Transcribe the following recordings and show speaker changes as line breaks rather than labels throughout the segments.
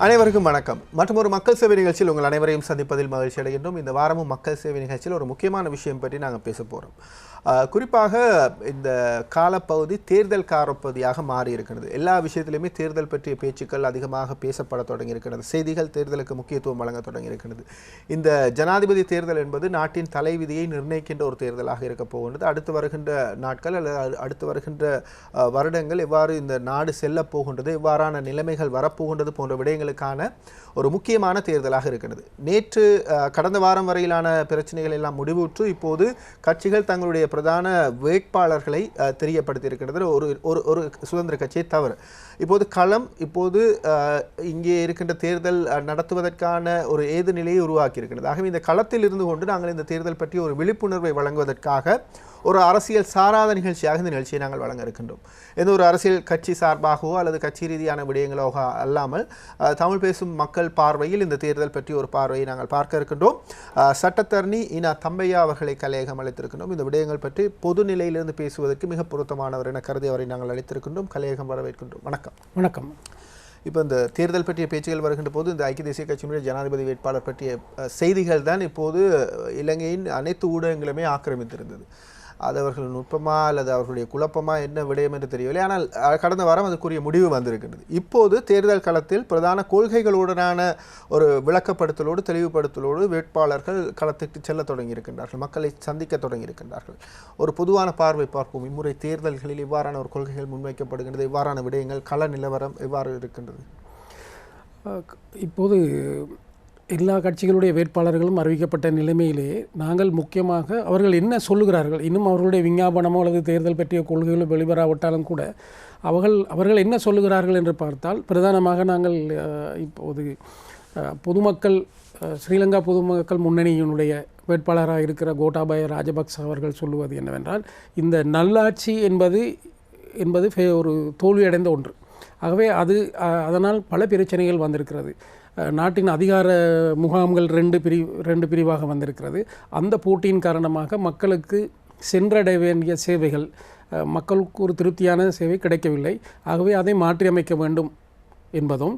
அனைவருக்கும் வணக்கம். மற்றும் ஒரு மக்கள் சேவை நிகழ்ச்சியில் உங்கள் அனைவரையும் சந்திப்பதில் மகிழ்ச்சி அடைகின்றோம். இந்த வாரமும் மக்கள் சேவை நிகழ்ச்சியில் ஒரு முக்கியமான விஷயம் பற்றி நாங்கள் பேச போகிறோம். குறிப்பாக இந்த காலப்பகுதி தேர்தல் காலப்பகுதியாக மாறி இருக்கிறது. எல்லா விஷயத்திலுமே தேர்தல் பற்றிய பேச்சுக்கள் அதிகமாக பேசப்பட தொடங்கியிருக்கிறது. செய்திகள் தேர்தலுக்கு முக்கியத்துவம் வழங்க தொடங்கியிருக்கிறது. இந்த ஜனாதிபதி தேர்தல் என்பது நாட்டின் தலைவிதியை நிர்ணயிக்கின்ற ஒரு தேர்தலாக இருக்க போகின்றது. அடுத்து வருகின்ற நாட்கள் அல்லது அடுத்து வருகின்ற வருடங்கள் எவ்வாறு இந்த நாடு செல்ல போகின்றது, எவ்வாறான நிலைமைகள் வரப்போகின்றது போன்ற விடயங்களுக்கான ஒரு முக்கியமான தேர்தலாக இருக்கிறது. நேற்று கடந்த வாரம் வரையிலான பிரச்சனைகள் எல்லாம் முடிவுற்று இப்போது கட்சிகள் தங்களுடைய பிரதான வேட்பாளர்களை தெரியப்படுத்தியிருக்கிறது. ஒரு சுதந்திர கட்சியை தவிர இப்போது இங்கே இருக்கின்ற தேர்தல் நடத்துவதற்கான ஒரு ஏது நிலையை உருவாக்கி இருக்கிறது. ஆகவே இந்த களத்தில் இருந்து கொண்டு நாங்கள் இந்த தேர்தல் பற்றி ஒரு விழிப்புணர்வை வழங்குவதற்காக ஒரு அரசியல் சாராத நிகழ்ச்சியாக இந்த நிகழ்ச்சியை நாங்கள் வழங்க இருக்கின்றோம். எந்த ஒரு அரசியல் கட்சி சார்பாகவோ அல்லது கட்சி ரீதியான விடயங்களோ அல்லாமல் தமிழ் பேசும் மக்கள் பார்வையில் இந்த தேர்தல் பற்றி ஒரு பார்வையை நாங்கள் பார்க்க இருக்கின்றோம். சட்டத்தரணி இனா தம்பையா அவர்களை கலையகம் அழைத்திருக்கின்றோம். இந்த விடயங்கள் பற்றி பொது நிலையிலிருந்து பேசுவதற்கு மிக பொருத்தமானவர் என கருதி அவரை நாங்கள் அழைத்திருக்கின்றோம். கலையகம் வரவேற்கின்றோம். வணக்கம்.
வணக்கம்.
இப்போ இந்த தேர்தல் பற்றிய பேச்சுகள் வருகின்ற போது இந்த ஐக்கிய தேசிய கட்சியினுடைய ஜனாதிபதி வேட்பாளர் பற்றிய செய்திகள் தான் இப்போது இலங்கையின் அனைத்து ஊடகங்களுமே ஆக்கிரமித்திருந்தது. அது அவர்கள் நுட்பமா அல்லது அவர்களுடைய குழப்பமா என்ன விடயம் என்று தெரியவில்லை. ஆனால் கடந்த வாரம் அதுக்குரிய முடிவு வந்திருக்கிறது. இப்போது தேர்தல் களத்தில் பிரதான கொள்கைகளுடனான ஒரு விளக்கப்படுத்தலோடு தெளிவுபடுத்தலோடு வேட்பாளர்கள் களத்திற்கு செல்ல தொடங்கியிருக்கின்றார்கள், மக்களை சந்திக்க தொடங்கியிருக்கின்றார்கள். ஒரு பொதுவான பார்வை பார்ப்போம். இம்முறை தேர்தல்களில் இவ்வாறான ஒரு கொள்கைகள் முன்வைக்கப்படுகின்றது, இவ்வாறான விடயங்கள் கள நிலவரம் எவ்வாறு இருக்கின்றது?
இப்போது எல்லா கட்சிகளுடைய வேட்பாளர்களும் அறிவிக்கப்பட்ட நிலைமையிலே நாங்கள் முக்கியமாக அவர்கள் என்ன சொல்லுகிறார்கள், இன்னும் அவர்களுடைய விஞ்ஞாபனமோ அல்லது தேர்தல் பற்றிய கொள்கைகளோ வெளிவராவிட்டாலும் கூட அவர்கள் என்ன சொல்லுகிறார்கள் என்று பார்த்தால், பிரதானமாக நாங்கள் இப்போது பொதுமக்கள் ஸ்ரீலங்கா பொதுமக்கள் முன்னணியினுடைய வேட்பாளராக இருக்கிற கோட்டாபய ராஜபக்ச அவர்கள் சொல்லுவது என்னவென்றால், இந்த நல்லாட்சி என்பது ஒரு தோல்வியடைந்த ஒன்று. ஆகவே அதனால் பல பிரச்சனைகள் வந்திருக்கிறது. நாட்டின் அதிகார முகாம்கள் ரெண்டு பிரிவாக வந்திருக்கிறது. அந்த போட்டியின் காரணமாக மக்களுக்கு சென்றடைய வேண்டிய சேவைகள், மக்களுக்கு ஒரு திருப்தியான சேவை கிடைக்கவில்லை. ஆகவே அதை மாற்றியமைக்க வேண்டும் என்பதும்,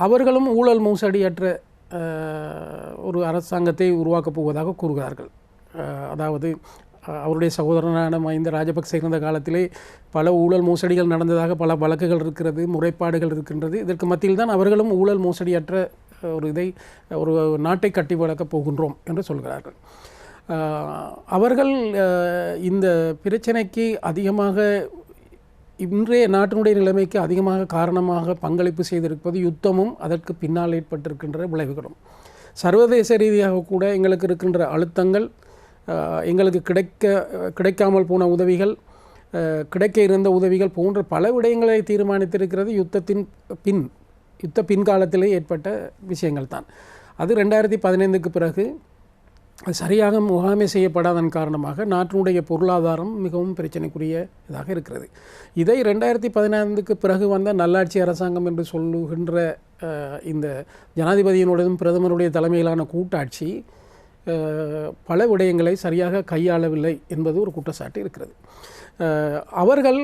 அவர்களும் ஊழல் மோசடியற்ற ஒரு அரசாங்கத்தை உருவாக்கப் போவதாக கூறுகிறார்கள். அதாவது அவருடைய சகோதரனான மஹிந்த ராஜபக்ச இருந்த காலத்திலே பல ஊழல் மோசடிகள் நடந்ததாக பல வழக்குகள் இருக்கிறது, முறைப்பாடுகள் இருக்கின்றது. இதற்கு மத்தியில் தான் அவர்களும் ஊழல் மோசடியற்ற ஒரு நாட்டை கட்டி வளர்க்கப் போகின்றோம் என்று சொல்கிறார்கள். அவர்கள் இந்த பிரச்சனைக்கு அதிகமாக இன்றைய நாட்டினுடைய நிலைமைக்கு அதிகமாக காரணமாக பங்களிப்பு செய்திருப்பது யுத்தமும் அதற்கு பின்னால் ஏற்பட்டிருக்கின்ற விளைவுகளும். சர்வதேச ரீதியாக கூட எங்களுக்கு இருக்கின்ற அழுத்தங்கள், எங்களுக்கு கிடைக்காமல் போன உதவிகள், கிடைக்க இருந்த உதவிகள் போன்ற பல விடயங்களை தீர்மானித்திருக்கிறது யுத்த பின்காலத்திலே ஏற்பட்ட விஷயங்கள் தான். அது 2015க்கு பிறகு சரியாக முகாமை செய்யப்படாதன் காரணமாக நாட்டினுடைய பொருளாதாரம் மிகவும் பிரச்சனைக்குரிய இதாக இருக்கிறது. இதை 2015க்கு பிறகு வந்த நல்லாட்சி அரசாங்கம் என்று சொல்லுகின்ற இந்த ஜனாதிபதியினுடையும் பிரதமருடைய தலைமையிலான கூட்டாட்சி பல விடயங்களை சரியாக கையாளவில்லை என்பது ஒரு குற்றச்சாட்டு இருக்கிறது. அவர்கள்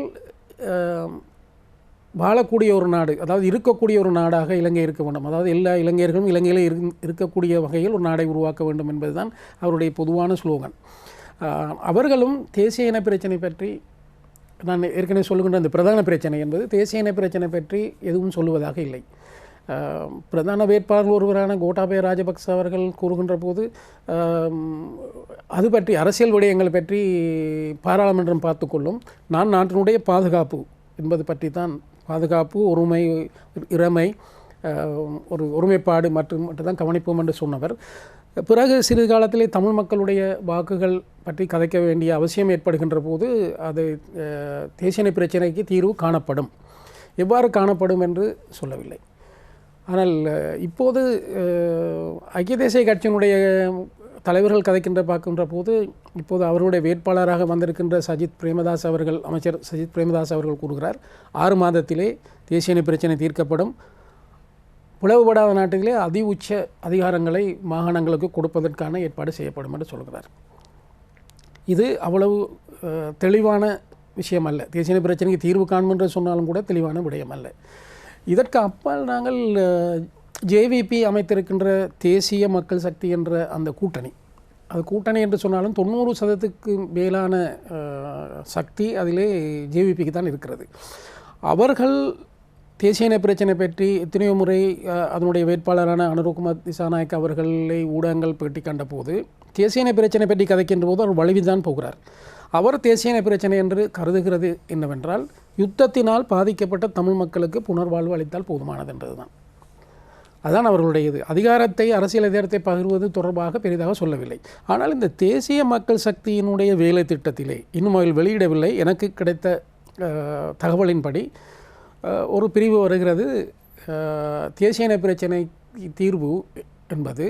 வாழக்கூடிய ஒரு நாடு, அதாவது இருக்கக்கூடிய ஒரு நாடாக இலங்கை இருக்க வேண்டும், அதாவது எல்லா இளைஞர்களும் இலங்கையில் இருக்கக்கூடிய வகையில் ஒரு நாடை உருவாக்க வேண்டும் என்பதுதான் அவருடைய பொதுவான ஸ்லோகன். அவர்களும் தேசிய இன பிரச்சனை பற்றி, நான் ஏற்கனவே சொல்லுகின்ற அந்த பிரதான பிரச்சனை என்பது தேசிய இன பிரச்சனை பற்றி எதுவும் சொல்லுவதாக இல்லை. பிரதான வேட்பாளர் ஒருவரான கோட்டாபய ராஜபக்ச அவர்கள் கூறுகின்ற போது அது பற்றி அரசியல் விடயங்கள் பற்றி பாராளுமன்றம் பார்த்துக்கொள்ளும், நான் நாட்டினுடைய பாதுகாப்பு என்பது பற்றி தான், பாதுகாப்பு, ஒருமை, இறைமை, ஒரு ஒருமைப்பாடு மட்டும் தான் கவனிப்போம் என்று சொன்னவர். பிறகு சிறிது காலத்திலே தமிழ் மக்களுடைய வாக்குகள் பற்றி கதைக்க வேண்டிய அவசியம் ஏற்படுகின்ற போது அது தேசிய பிரச்சனைக்கு தீர்வு காணப்படும், எவ்வாறு காணப்படும் என்று சொல்லவில்லை. ஆனால் இப்போது ஐக்கிய தேசிய கட்சியினுடைய தலைவர்கள் பார்க்கின்ற போது இப்போது அவருடைய வேட்பாளராக வந்திருக்கின்ற அமைச்சர் சஜித் பிரேமதாஸ் அவர்கள் கூறுகிறார், 6 மாதத்திலே தேசிய பிரச்சனை தீர்க்கப்படும், பிளவுபடாத நாட்டிலே உச்ச அதிகாரங்களை மாகாணங்களுக்கு கொடுப்பதற்கான ஏற்பாடு செய்யப்படும் என்று சொல்கிறார். இது அவ்வளவு தெளிவான விஷயம் அல்ல. தேசிய பிரச்சனைக்கு தீர்வு காணும் என்று சொன்னாலும் கூட தெளிவான விடயம் அல்ல. இதற்கு அப்பால் நாங்கள் ஜேவிபி அமைத்திருக்கின்ற தேசிய மக்கள் சக்தி என்ற அந்த கூட்டணி, அது கூட்டணி என்று சொன்னாலும் 90% மேலான சக்தி அதிலே ஜேவிபிக்கு தான் இருக்கிறது. அவர்கள் தேசிய இன பிரச்சனை பற்றி எத்தனையோ முறை அதனுடைய வேட்பாளரான அனுரகுமார் திசாநாயக் அவர்களை ஊடகங்கள் பேட்டி கண்ட போது தேசிய இன பிரச்சனை பற்றி கதைக்கின்ற போது அவர் வலிவிதான் போகிறார். அவர் தேசிய இன பிரச்சனை என்று கருதுகிறது என்னவென்றால் யுத்தத்தினால் பாதிக்கப்பட்ட தமிழ் மக்களுக்கு புனர்வாழ்வு அளித்தால் போதுமானது என்பதுதான். அதுதான் அவர்களுடைய இது. அதிகாரத்தை, அரசியல் அதிகாரத்தை பகிர்வது தொடர்பாக பெரிதாக சொல்லவில்லை. ஆனால் இந்த தேசிய மக்கள் சக்தியினுடைய வேலை திட்டத்திலே இன்னும் அவர்கள் வெளியிடவில்லை. எனக்கு கிடைத்த தகவலின்படி ஒரு பிரிவு வருகிறது. தேசிய இன பிரச்சனை தீர்வு என்பது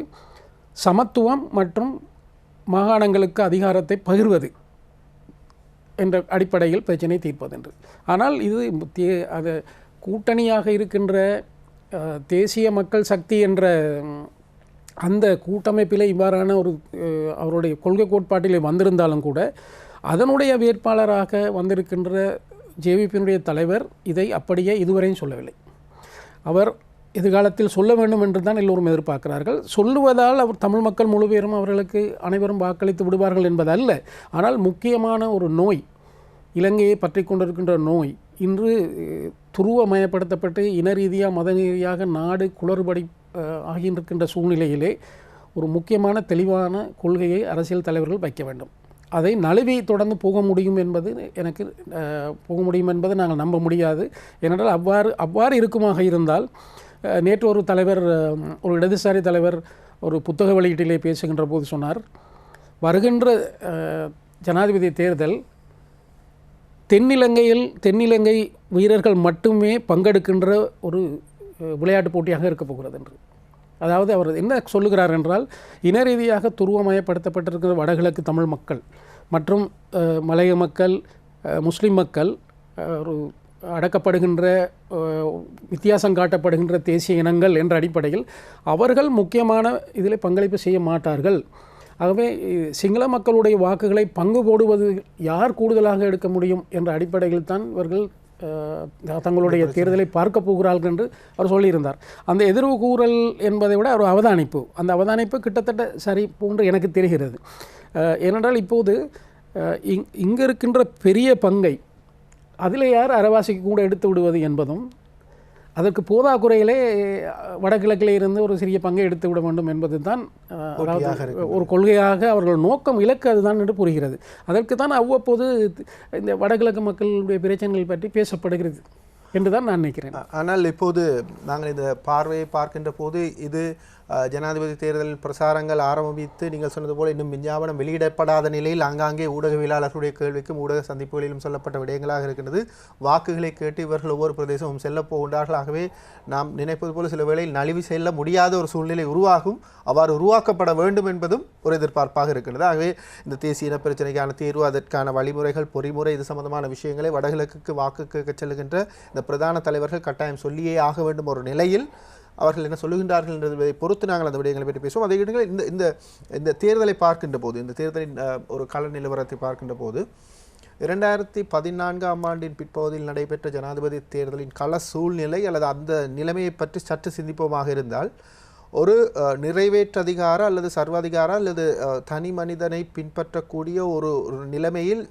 சமத்துவம் மற்றும் மாகாணங்களுக்கு அதிகாரத்தை பகிர்வது என்ற அடிப்படையில் பிரச்சனை தீர்ப்பது என்று. ஆனால் இது அது கூட்டணியாக இருக்கின்ற தேசிய மக்கள் சக்தி என்ற அந்த கூட்டமைப்பிலே இவ்வாறான ஒரு அவருடைய கொள்கை கோட்பாட்டிலே வந்திருந்தாலும் கூட அதனுடைய வேட்பாளராக வந்திருக்கின்ற ஜேவிபியினுடைய தலைவர் இதை அப்படியே இதுவரையும் சொல்லவில்லை. அவர் எதிர்காலத்தில் சொல்ல வேண்டும் என்று தான் எல்லோரும் எதிர்பார்க்கிறார்கள். சொல்லுவதால் அவர் தமிழ் மக்கள் முழு பேரும் அவர்களுக்கு அனைவரும் வாக்களித்து விடுவார்கள் என்பதல்ல. ஆனால் முக்கியமான ஒரு நோய், இலங்கையை பற்றி கொண்டிருக்கின்ற நோய் இன்று துருவமயப்படுத்தப்பட்டு இன ரீதியாக மத ரீதியாக நாடு குளறுபடி ஆகியிருக்கின்ற சூழ்நிலையிலே ஒரு முக்கியமான தெளிவான கொள்கையை அரசியல் தலைவர்கள் வைக்க வேண்டும். அதை நழுவி தொடர்ந்து போக முடியும் என்பது நாங்கள் நம்ப முடியாது. ஏனென்றால் அவ்வாறு இருக்குமாக இருந்தால் நேற்று ஒரு தலைவர், ஒரு இடதுசாரி தலைவர் ஒரு புத்தக வெளியீட்டிலே பேசுகின்ற போது சொன்னார், வருகின்ற ஜனாதிபதி தேர்தல் தென்னிலங்கை வீரர்கள் மட்டுமே பங்கெடுக்கின்ற ஒரு விளையாட்டுப் போட்டியாக இருக்கப் போகிறது என்று. அதாவது அவர் என்ன சொல்லுகிறார் என்றால், இன ரீதியாக துருவமயப்படுத்தப்பட்டிருக்கிற வடகிழக்கு தமிழ் மக்கள் மற்றும் மலைய மக்கள், முஸ்லிம் மக்கள் ஒரு அடக்கப்படுகின்ற, வித்தியாசம் காட்டப்படுகின்ற தேசிய இனங்கள் என்ற அடிப்படையில் அவர்கள் முக்கியமான இதில் பங்களிப்பு செய்ய மாட்டார்கள். ஆகவே சிங்கள மக்களுடைய வாக்குகளை பங்கு போடுவது யார் கூடுதலாக எடுக்க முடியும் என்ற அடிப்படையில் தான் இவர்கள் தங்களுடைய தேர்தலை பார்க்க போகிறார்கள் என்று அவர் சொல்லியிருந்தார். அந்த எதிர்வு கூறல் என்பதை விட ஒரு அவதானிப்பு, அந்த அவதானிப்பு கிட்டத்தட்ட சரி போன்று எனக்கு தெரிகிறது. ஏனென்றால் இப்போது இங்கே இருக்கின்ற பெரிய பங்கை அதில் யார் அரைவாசிக்கு கூட எடுத்து விடுவது என்பதும், அதற்கு போதாக்குறையிலே வடகிழக்கிலே இருந்து ஒரு சிறிய பங்கை எடுத்து விட வேண்டும் என்பது தான் ஒரு கொள்கையாக அவர்கள் நோக்கம், இலக்கு அதுதான் என்று புரிகிறது. அதற்கு தான் அவ்வப்போது இந்த வடகிழக்கு மக்களுடைய பிரச்சனைகள் பற்றி பேசப்படுகிறது என்று தான் நான் நினைக்கிறேன்.
ஆனால் இப்போது நாங்கள் இந்த பார்வையை பார்க்கின்ற போது இது ஜனாதிபதி தேர்தல் பிரசாரங்கள் ஆரம்பித்து நீங்கள் சொன்னது போல இன்னும் விஞ்ஞாபனம் வெளியிடப்படாத நிலையில் ஆங்காங்கே ஊடகவியலாளர்களுடைய கேள்விக்கும் ஊடக சந்திப்புகளிலும் சொல்லப்பட்ட விடயங்களாக இருக்கின்றது. வாக்குகளை கேட்டு இவர்கள் ஒவ்வொரு பிரதேசமும் செல்லப் போகின்றார்கள். ஆகவே நாம் நினைப்பது போல சில வேளையில் நழுவி செல்ல முடியாத ஒரு சூழ்நிலை உருவாகும், அவ்வாறு உருவாக்கப்பட வேண்டும் என்பதும் ஒரு எதிர்பார்ப்பாக இருக்கின்றது. ஆகவே இந்த தேசிய இன பிரச்சனைக்கான தீர்வு, அதற்கான வழிமுறைகள், பொறிமுறை, இது சம்பந்தமான விஷயங்களை வடகிழக்குக்கு வாக்கு கேட்க செல்கின்ற இந்த பிரதான தலைவர்கள் கட்டாயம் சொல்லியே ஆக வேண்டும். ஒரு நிலையில் அவர்கள் என்ன சொல்லுகின்றார்கள் என்பதை பொறுத்து நாங்கள் அந்த விடயங்களை பற்றி பேசுவோம். அதே இடங்களில் இந்த இந்த தேர்தலை பார்க்கின்ற போது, இந்த தேர்தலின் ஒரு கள நிலவரத்தை பார்க்கின்ற போது 2014ஆம் ஆண்டின் பிற்பகுதியில் நடைபெற்ற ஜனாதிபதி தேர்தலின் கள சூழ்நிலை அல்லது அந்த நிலைமையை பற்றி சற்று சிந்திப்போமாக இருந்தால், ஒரு நிறைவேற்றதிகார அல்லது சர்வாதிகார அல்லது தனி மனிதனை பின்பற்றக்கூடிய ஒரு நிலைமையில்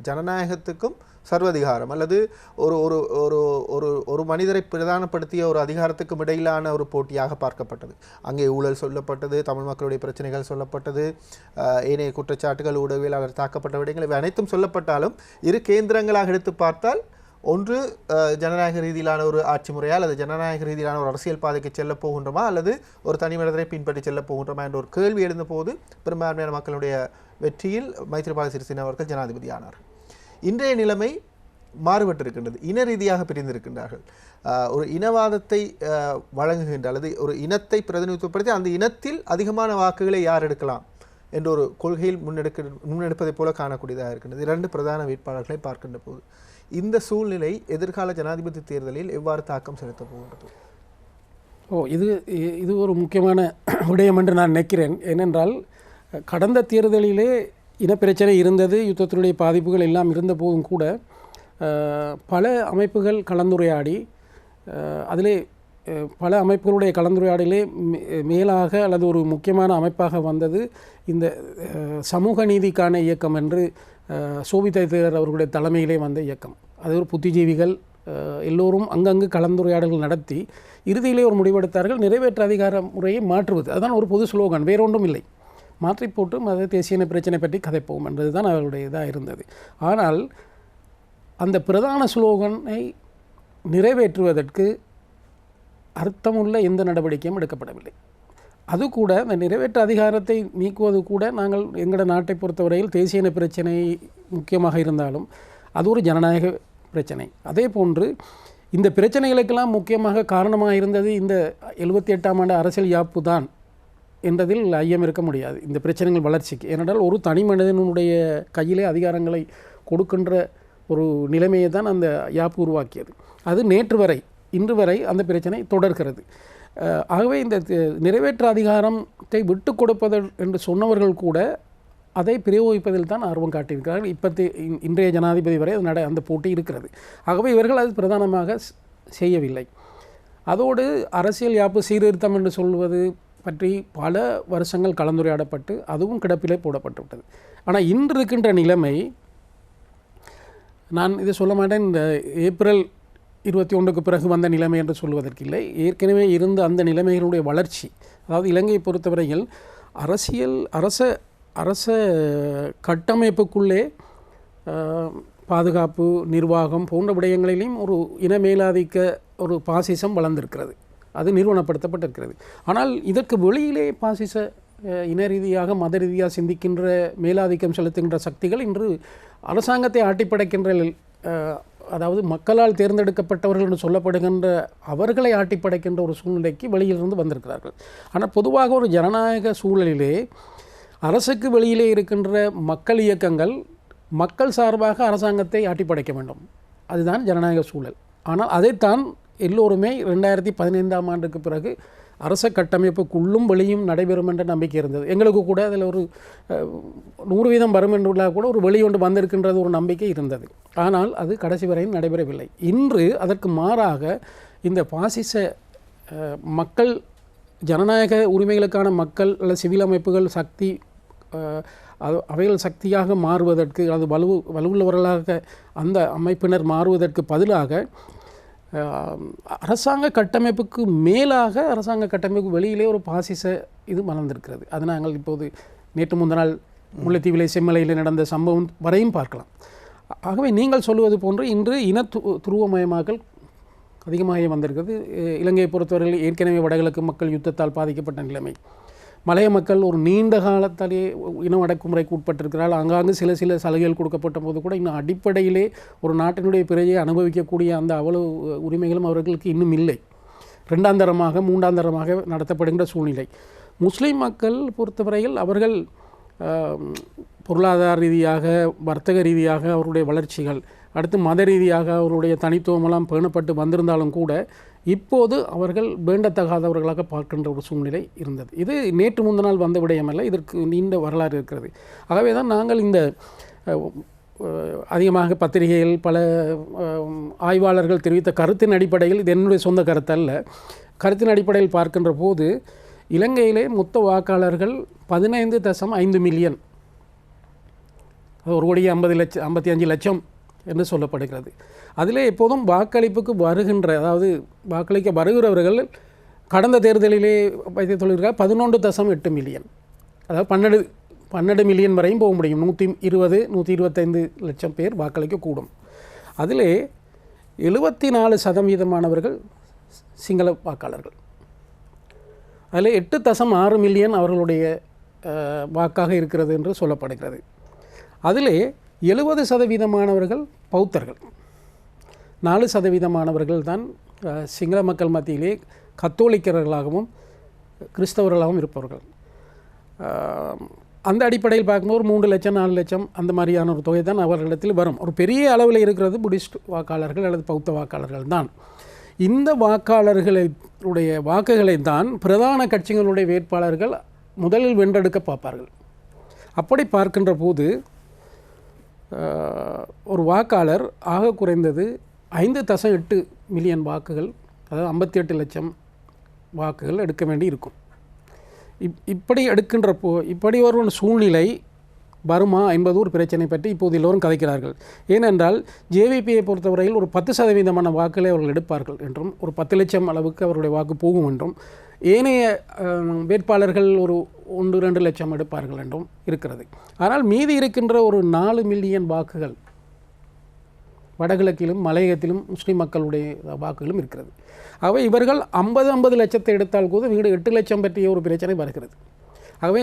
ஜனநாயகத்துக்கும் சர்வதிகாரம் அல்லது ஒரு ஒரு ஒரு ஒரு ஒரு மனிதரை பிரதானப்படுத்திய ஒரு அதிகாரத்துக்கும் இடையிலான ஒரு போட்டியாக பார்க்கப்பட்டது. அங்கே ஊழல் சொல்லப்பட்டது, தமிழ் மக்களுடைய பிரச்சனைகள் சொல்லப்பட்டது, ஏனைய குற்றச்சாட்டுகள், ஊடகவியலாளர் தாக்கப்பட்ட விடயங்கள், இவை அனைத்தும் சொல்லப்பட்டாலும் இரு கேந்திரங்களாக எடுத்து பார்த்தால் ஒன்று ஜனநாயக ரீதியிலான ஒரு ஆட்சி முறையா அல்லது ஜனநாயக ரீதியிலான ஒரு அரசியல் பாதைக்கு செல்ல போகின்றோமா அல்லது ஒரு தனி மனிதரை பின்பற்றி செல்ல போகின்றோமா என்ற ஒரு கேள்வி எழுந்த போது பெரும்பான்மையான மக்களுடைய வெற்றியில் மைத்ரிபால சிறிசேன அவர்கள் ஜனாதிபதி ஆனார். இன்றைய நிலைமை மாறுபட்டிருக்கின்றது. இன ரீதியாக பிரிந்திருக்கின்றார்கள். ஒரு இனவாதத்தை வழங்குகின்ற அல்லது ஒரு இனத்தை பிரதிநிதித்துவப்படுத்தி அந்த இனத்தில் அதிகமான வாக்குகளை யார் எடுக்கலாம் என்ற ஒரு கொள்கையில் முன்னெடுப்பதை போல காணக்கூடியதாக இருக்கின்றது. இரண்டு பிரதான வேட்பாளர்களை பார்க்கின்ற போது இந்த சூழ்நிலை எதிர்கால ஜனாதிபதி தேர்தலில் எவ்வாறு தாக்கம் செலுத்த போகின்றது?
இது ஒரு முக்கியமான விடயம் என்று நான் நினைக்கிறேன். ஏனென்றால் கடந்த தேர்தலிலே இனப்பிரச்சனை இருந்தது, யுத்தத்தினுடைய பாதிப்புகள் எல்லாம் இருந்த போதும் கூட பல அமைப்புகள் கலந்துரையாடி அதிலே பல அமைப்புகளுடைய கலந்துரையாடலே மேலாக அல்லது ஒரு முக்கியமான அமைப்பாக வந்தது இந்த சமூக நீதிக்கான இயக்கம் என்று சோபிதா தேரர் அவர்களுடைய தலைமையிலே வந்த இயக்கம். அது ஒரு புத்திஜீவிகள் எல்லோரும் அங்கங்கு கலந்துரையாடல்கள் நடத்தி இறுதியிலே ஒரு முடிவெடுத்தார்கள், நிறைவேற்று அதிகார முறையை மாற்றுவது. அதுதான் ஒரு பொது ஸ்லோகன், வேறொன்றும் இல்லை. மாற்றி போட்டு மத தேசிய பிரச்சனை பற்றி கதைப்போம் என்பது தான் அவருடைய இதாக இருந்தது. ஆனால் அந்த பிரதான ஸ்லோகனை நிறைவேற்றுவதற்கு அர்த்தமுள்ள எந்த நடவடிக்கையும் எடுக்கப்படவில்லை. அது கூட அந்த நிறைவேற்று அதிகாரத்தை நீக்குவது கூட நாங்கள் எங்களோட நாட்டை பொறுத்தவரையில் தேசிய இன பிரச்சனை முக்கியமாக இருந்தாலும் அது ஒரு ஜனநாயக பிரச்சனை. அதே போன்று இந்த பிரச்சனைகளுக்கெல்லாம் முக்கியமாக காரணமாக இருந்தது இந்த 78ஆம் ஆண்டு அரசியல் யாப்பு தான் என்றதில் ஐயம் இருக்க முடியாது இந்த பிரச்சனைகள் வளர்ச்சிக்கு. ஏனென்றால் ஒரு தனி மனிதனுடைய கையிலே அதிகாரங்களை கொடுக்கின்ற ஒரு நிலைமையை தான் அந்த யாப்பு உருவாக்கியது. அது நேற்று வரை இன்று வரை அந்த பிரச்சனை தொடர்கிறது. ஆகவே இந்த நிறைவேற்று அதிகாரத்தை விட்டு கொடுப்பது என்று சொன்னவர்கள் கூட அதை பிரயோகிப்பதில் தான் ஆர்வம் காட்டியிருக்கிறார்கள். இன்றைய ஜனாதிபதி வரை அந்த போட்டி இருக்கிறது. ஆகவே இவர்கள் அது பிரதானமாக செய்யவில்லை. அதோடு அரசியல் யாப்பு சீர்திருத்தம் என்று சொல்வது பற்றி பல வருஷங்கள் கலந்துரையாடப்பட்டு அதுவும் கிடப்பிலே போடப்பட்டுவிட்டது. ஆனால் இன்று இருக்கின்ற நிலைமை, நான் இதை சொல்ல மாட்டேன் இந்த ஏப்ரல் 21க்கு பிறகு வந்த நிலைமை என்று சொல்வதற்கு இல்லை. ஏற்கனவே இருந்த அந்த நிலைமைகளுடைய வளர்ச்சி, அதாவது இலங்கையை பொறுத்தவரையில் அரச கட்டமைப்புக்குள்ளே பாதுகாப்பு, நிர்வாகம் போன்ற விடயங்களிலும் ஒரு இன மேலாதிக்க ஒரு பாசிசம் வளர்ந்திருக்கிறது. அது நிறுவனப்படுத்தப்பட்டிருக்கிறது. ஆனால் இதற்கு வெளியிலே பாசிச இன ரீதியாக மத ரீதியாக சிந்திக்கின்ற மேலாதிக்கம் செலுத்துகின்ற சக்திகள் இன்று அரசாங்கத்தை ஆட்டிப்படைக்கின்ற, அதாவது மக்களால் தேர்ந்தெடுக்கப்பட்டவர்கள் என்று சொல்லப்படுகின்ற அவர்களை ஆட்டிப்படைக்கின்ற ஒரு சூழ்நிலைக்கு வெளியிலிருந்து வந்திருக்கிறார்கள். ஆனால் பொதுவாக ஒரு ஜனநாயக சூழலிலே அரசுக்கு வெளியிலே இருக்கின்ற மக்கள் இயக்கங்கள் மக்கள் சார்பாக அரசாங்கத்தை ஆட்டிப்படைக்க வேண்டும். அதுதான் ஜனநாயக சூழல். ஆனால் அதைத்தான் எல்லோருமே 2015ஆம் ஆண்டுக்கு பிறகு அரச கட்டமைப்புக்குள்ளும் வெளியும் நடைபெறும் என்ற நம்பிக்கை இருந்தது. எங்களுக்கு கூட அதில் ஒரு 100% வரும் என்றுள்ள கூட ஒரு வெளி ஒன்று வந்திருக்கின்றது ஒரு நம்பிக்கை இருந்தது. ஆனால் அது கடைசி வரையும் நடைபெறவில்லை. இன்று அதற்கு மாறாக இந்த பாசிச மக்கள் ஜனநாயக உரிமைகளுக்கான மக்கள் அல்லது சிவில் அமைப்புகள் சக்தி அவைகள் சக்தியாக மாறுவதற்கு, அது வலுவுள்ளவர்களாக அந்த அமைப்பினர் மாறுவதற்கு பதிலாக அரசாங்க கட்டமைப்புக்கு மேலாக அரசாங்க கட்டமைப்புக்கு வெளியிலே ஒரு பாசிச இது மலர்ந்திருக்கிறது. அது நாங்கள் இப்போது நேற்று முந்தினால் முல்லைத்தீவிலே செம்மலையில் நடந்த சம்பவம் வரையும் பார்க்கலாம். ஆகவே நீங்கள் சொல்லுவது போன்று இன்று இன துருவமயமாக்கல் அதிகமாக வந்திருக்கிறது. இலங்கையை பொறுத்தவரையில் ஏற்கனவே வடகிழக்கு மக்கள் யுத்தத்தால் பாதிக்கப்பட்ட நிலைமை, மலைய மக்கள் ஒரு நீண்ட காலத்தாலேயே இன அடக்குமுறைக்கு உட்பட்டிருக்கிறார்கள். ஆங்காங்கு சில சலுகைகள் கொடுக்கப்பட்ட போது கூட இன்னும் அடிப்படையிலே ஒரு நாட்டினுடைய பிறையை அனுபவிக்கக்கூடிய அந்த அவ்வளவு உரிமைகளும் அவர்களுக்கு இன்னும் இல்லை. 2ஆம் தரமாக 3ஆம் தரமாக நடத்தப்படுகின்ற சூழ்நிலை. முஸ்லீம் மக்கள் பொறுத்தவரையில் அவர்கள் பொருளாதார ரீதியாக, வர்த்தக ரீதியாக அவருடைய வளர்ச்சிகள், அடுத்து மத ரீதியாக அவருடைய தனித்துவமெல்லாம் பேணப்பட்டு வந்திருந்தாலும் கூட இப்போது அவர்கள் வேண்டத்தகாதவர்களாக பார்க்கின்ற ஒரு சூழ்நிலை இருந்தது. இது நேற்று முந்தினால் வந்த விடயமல்ல, இதற்கு நீண்ட வரலாறு இருக்கிறது. ஆகவே தான் நாங்கள் இந்த அதிகமாக பத்திரிகைகள் பல ஆய்வாளர்கள் தெரிவித்த கருத்தின் அடிப்படையில், இது என்னுடைய சொந்த கருத்தல்ல, கருத்தின் அடிப்படையில் பார்க்கின்ற போது இலங்கையிலே மொத்த வாக்காளர்கள் 15.5 மில்லியன், அது 1,55 லட்சம் என்று சொல்லப்படுகிறது. அதிலே எப்போதும் வாக்களிப்புக்கு வருகின்ற, அதாவது வாக்களிக்க வருகிறவர்கள் கடந்த தேர்தலிலே வைத்து சொல்லியிருக்கார் 11.8 மில்லியன், அதாவது 12 மில்லியன் வரையும் போக முடியும். 120-125 லட்சம் பேர் வாக்களிக்கக்கூடும். அதிலே 74% சிங்கள வாக்காளர்கள். அதில் 8.6 மில்லியன் அவர்களுடைய வாக்காக இருக்கிறது என்று சொல்லப்படுகிறது. அதிலே 70% பௌத்தர்கள், 4% தான் சிங்கள மக்கள் மத்தியிலே கத்தோலிக்கர்களாகவும் கிறிஸ்தவர்களாகவும் இருப்பவர்கள். அந்த அடிப்படையில் பார்க்கும்போது 3 லட்சம் 4 லட்சம் அந்த மாதிரியான ஒரு தொகை தான் அவர்களிடத்தில் வரும். ஒரு பெரிய அளவில் இருக்கிறது புத்திஸ்ட் வாக்காளர்கள் அல்லது பௌத்த வாக்காளர்கள் தான். இந்த வாக்காளர்களுடைய வாக்குகளை தான் பிரதான கட்சிகளுடைய வேட்பாளர்கள் முதலில் வென்றெடுக்க பார்ப்பார்கள். அப்படி பார்க்கின்ற போது ஒரு வாக்காளர் ஆக குறைந்தது 5.8 மில்லியன் வாக்குகள் அதாவது 58 லட்சம் வாக்குகள் எடுக்க வேண்டி இருக்கும். இப்படி எடுக்கின்றப்போ இப்படி ஒரு சூழ்நிலை வருமா என்பது ஒரு பிரச்சனை பற்றி இப்போது எல்லோரும் கதைக்கிறார்கள். ஏனென்றால் ஜேவிபியை பொறுத்தவரையில் ஒரு 10% வாக்குகளை அவர்கள் எடுப்பார்கள் என்றும், ஒரு 10 லட்சம் அளவுக்கு அவருடைய வாக்கு போகும் என்றும், ஏனைய வேட்பாளர்கள் ஒரு 1-2 லட்சம் எடுப்பார்கள் என்றும் இருக்கிறது. ஆனால் மீதி இருக்கின்ற ஒரு 4 மில்லியன் வாக்குகள் வடகிழக்கிலும் மலையகத்திலும் முஸ்லீம் மக்களுடைய வாக்குகளும் இருக்கிறது. ஆகவே இவர்கள் 50 லட்சத்தை எடுத்தால் கூட வீடு 8 லட்சம் பற்றிய ஒரு பிரச்சனை வருகிறது. ஆகவே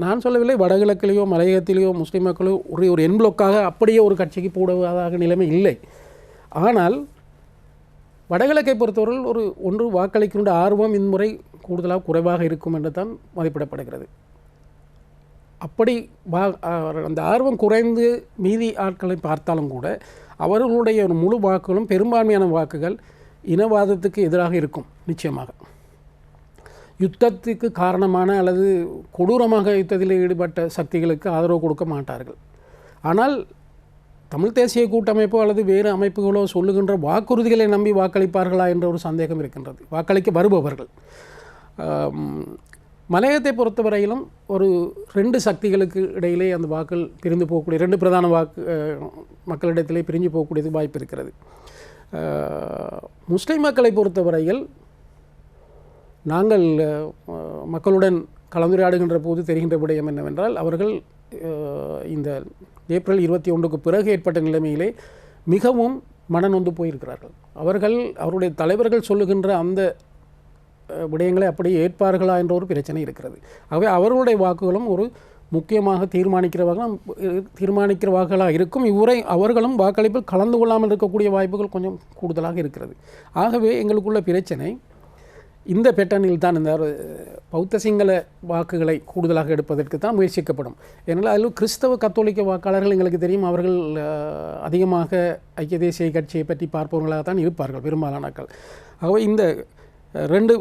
நான் சொல்லவில்லை வடகிழக்கிலேயோ மலையகத்திலேயோ முஸ்லீம் மக்களோ ஒரு என் பிளோக்காக அப்படியே ஒரு கட்சிக்கு போடுவதாக நிலைமை இல்லை. ஆனால் வடகிழக்கை பொறுத்தவரையில் ஒன்று வாக்களிக்கின்ற ஆர்வம் இம்முறை கூடுதலாக குறைவாக இருக்கும் என்று தான் மதிப்பிடப்படுகிறது. அப்படி அந்த ஆர்வம் குறைந்து மீதி ஆட்களை பார்த்தாலும் கூட அவர்களுடைய ஒரு முழு வாக்குகளும் பெரும்பான்மையான வாக்குகள் இனவாதத்துக்கு எதிராக இருக்கும். நிச்சயமாக யுத்தத்துக்கு காரணமான அல்லது கொடூரமாக யுத்தத்தில் ஈடுபட்ட சக்திகளுக்கு ஆதரவு கொடுக்க மாட்டார்கள். ஆனால் தமிழ் தேசிய கூட்டமைப்போ அல்லது வேறு அமைப்புகளோ சொல்லுகின்ற வாக்குறுதிகளை நம்பி வாக்களிப்பார்களா என்ற ஒரு சந்தேகம் இருக்கின்றது வாக்களிக்க வருபவர்கள். மலையகத்தை பொறுத்தவரையிலும் ஒரு 2 சக்திகளுக்கு இடையிலே அந்த வாக்கள் பிரிந்து போகக்கூடிய 2 பிரதான மக்களிடத்திலே பிரிஞ்சு போகக்கூடியது வாய்ப்பு இருக்கிறது. முஸ்லீம் மக்களை பொறுத்தவரையில் நாங்கள் மக்களுடன் கலந்துரையாடுகின்ற போது தெரிகின்ற விடயம் என்னவென்றால் அவர்கள் இந்த ஏப்ரல் 21க்கு பிறகு ஏற்பட்ட நிலைமையிலே மிகவும் மனநொந்து போயிருக்கிறார்கள். அவருடைய தலைவர்கள் சொல்லுகின்ற அந்த விடயங்களை அப்படியே ஏற்பார்களா என்ற ஒரு பிரச்சனை இருக்கிறது. ஆகவே அவர்களுடைய வாக்குகளும் ஒரு முக்கியமாக தீர்மானிக்கிறவார்களாக இருக்கும். இவ்வுரை அவர்களும் வாக்களிப்பில் கலந்து கொள்ளாமல் இருக்கக்கூடிய வாய்ப்புகள் கொஞ்சம் கூடுதலாக இருக்கிறது. ஆகவே எங்களுக்குள்ள பிரச்சனை இந்த பேட்டர்னில் தான் இந்த பௌத்த சிங்கள வாக்குகளை கூடுதலாக எடுப்பதற்கு தான் முயற்சிக்கப்படும். ஏன்னால் அதில் கிறிஸ்தவ கத்தோலிக்க வாக்காளர்கள் எங்களுக்கு தெரியும் அவர்கள் அதிகமாக ஐக்கிய தேசிய கட்சியை பற்றி பார்ப்பவர்களாக தான் இருப்பார்கள் பெரும்பாலானாக்கள். ஆகவே இந்த 2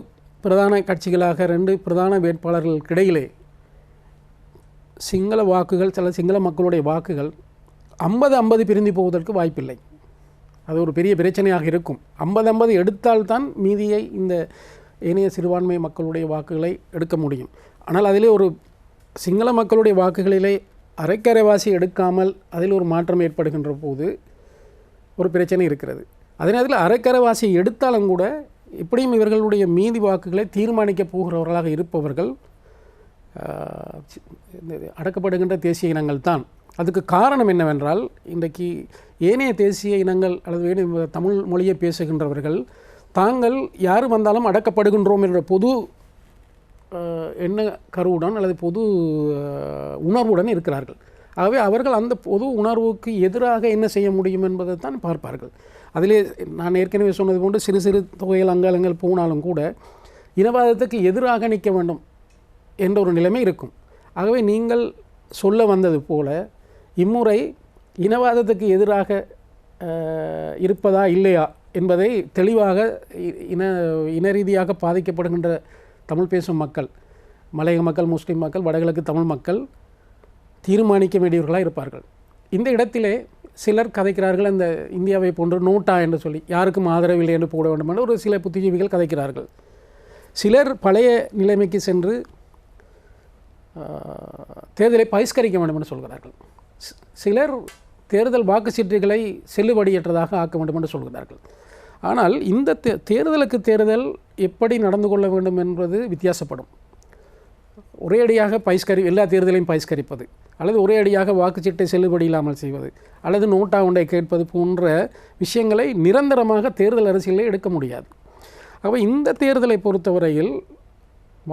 பிரதான கட்சிகளாக 2 பிரதான வேட்பாளர்களுக்கு இடையிலே சிங்கள வாக்குகள் சில சிங்கள மக்களுடைய வாக்குகள் 50-50 பிரிந்து போவதற்கு வாய்ப்பில்லை. அது ஒரு பெரிய பிரச்சனையாக இருக்கும். 50-50 எடுத்தால்தான் மீதியை இந்த ஏனைய சிறுபான்மை மக்களுடைய வாக்குகளை எடுக்க முடியும். ஆனால் அதிலே ஒரு சிங்கள மக்களுடைய வாக்குகளிலே அரைக்கரைவாசி எடுக்காமல் அதில் ஒரு மாற்றம் ஏற்படுகின்ற போது ஒரு பிரச்சனை இருக்கிறது. அதே நேரத்தில் அரைக்கரைவாசி எடுத்தாலும் கூட இப்படியும் இவர்களுடைய மீதி வாக்குகளை தீர்மானிக்க போகிறவர்களாக இருப்பவர்கள் அடக்கப்படுகின்ற தேசிய இனங்கள் தான். அதுக்கு காரணம் என்னவென்றால் இன்றைக்கு ஏனைய தேசிய இனங்கள் அல்லது தமிழ் மொழியை பேசுகின்றவர்கள் தாங்கள் யார் வந்தாலும் அடக்கப்படுகின்றோம் என்ற பொது எண்ண கருவுடன் அல்லது பொது உணர்வுடன் இருக்கிறார்கள். ஆகவே அவர்கள் அந்த பொது உணர்வுக்கு எதிராக என்ன செய்ய முடியும் என்பதை தான் பார்ப்பார்கள். அதிலே நான் ஏற்கனவே சொன்னது போன்று சிறு சிறு தொகைகள் அங்காளங்கள் போனாலும் கூட இனவாதத்துக்கு எதிராக நிற்க வேண்டும் என்ற ஒரு நிலைமை இருக்கும். ஆகவே நீங்கள் சொல்ல வந்தது போல இம்முறை இனவாதத்துக்கு எதிராக இருப்பதா இல்லையா என்பதை தெளிவாக இன ரீதியாக பாதிக்கப்படுகின்ற தமிழ் பேசும் மக்கள், மலையக மக்கள், முஸ்லீம் மக்கள், வடகிழக்கு தமிழ் மக்கள் தீர்மானிக்க வேண்டியவர்களாக இருப்பார்கள். இந்த இடத்திலே சிலர் கதைக்கிறார்கள் அந்த இந்தியாவை போன்று நோட்டா என்று சொல்லி யாருக்கும் ஆதரவில்லை என்று போட வேண்டும் என்று ஒரு சில புத்திஜீவிகள் கதைக்கிறார்கள். சிலர் பழைய நிலைமைக்கு சென்று தேர்தலை பகிஷ்கரிக்க வேண்டும் என்று சொல்கிறார்கள். சிலர் தேர்தல் வாக்குச்சீட்டுகளை செல்லுபடியற்றதாக ஆக்க வேண்டும் என்று சொல்கிறார்கள். ஆனால் இந்த தேர்தலுக்கு தேர்தல் எப்படி நடந்து கொள்ள வேண்டும் என்பது வித்தியாசப்படும். ஒரே அடியாக எல்லா தேர்தலையும் பகிஷ்கரிப்பது அல்லது ஒரே அடியாக வாக்குச்சீட்டை செல்லுபடி இல்லாமல் செய்வது அல்லது நோட்டா ஒன்றை கேட்பது போன்ற விஷயங்களை நிரந்தரமாக தேர்தல் அரசியலில் எடுக்க முடியாது. ஆகவே இந்த தேர்தலை பொறுத்தவரையில்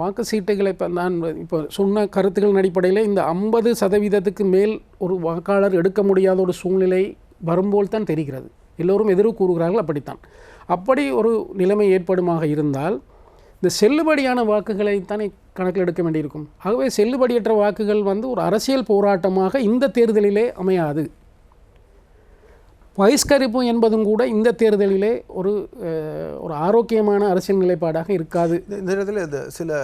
வாக்குச்சீட்டுகளை நான் இப்போ சொன்ன கருத்துக்களின் அடிப்படையில் இந்த 50% மேல் ஒரு வாக்காளர் எடுக்க முடியாத ஒரு சூழ்நிலை வரும்போல் தான் தெரிகிறது. எல்லோரும் எதிர்வு கூறுகிறார்கள். அப்படித்தான். அப்படி ஒரு நிலைமை ஏற்படுமாக இருந்தால் இந்த செல்லுபடியான வாக்குகளை தானே கணக்கில் எடுக்க வேண்டியிருக்கும். ஆகவே செல்லுபடியற்ற வாக்குகள் ஒரு அரசியல் போராட்டமாக இந்த தேர்தலிலே அமையாது. பகிஷ்கரிப்பு என்பதும் கூட இந்த தேர்தலிலே ஒரு ஆரோக்கியமான அரசியல் நிலைப்பாடாக இருக்காது.
இந்த இடத்துல சில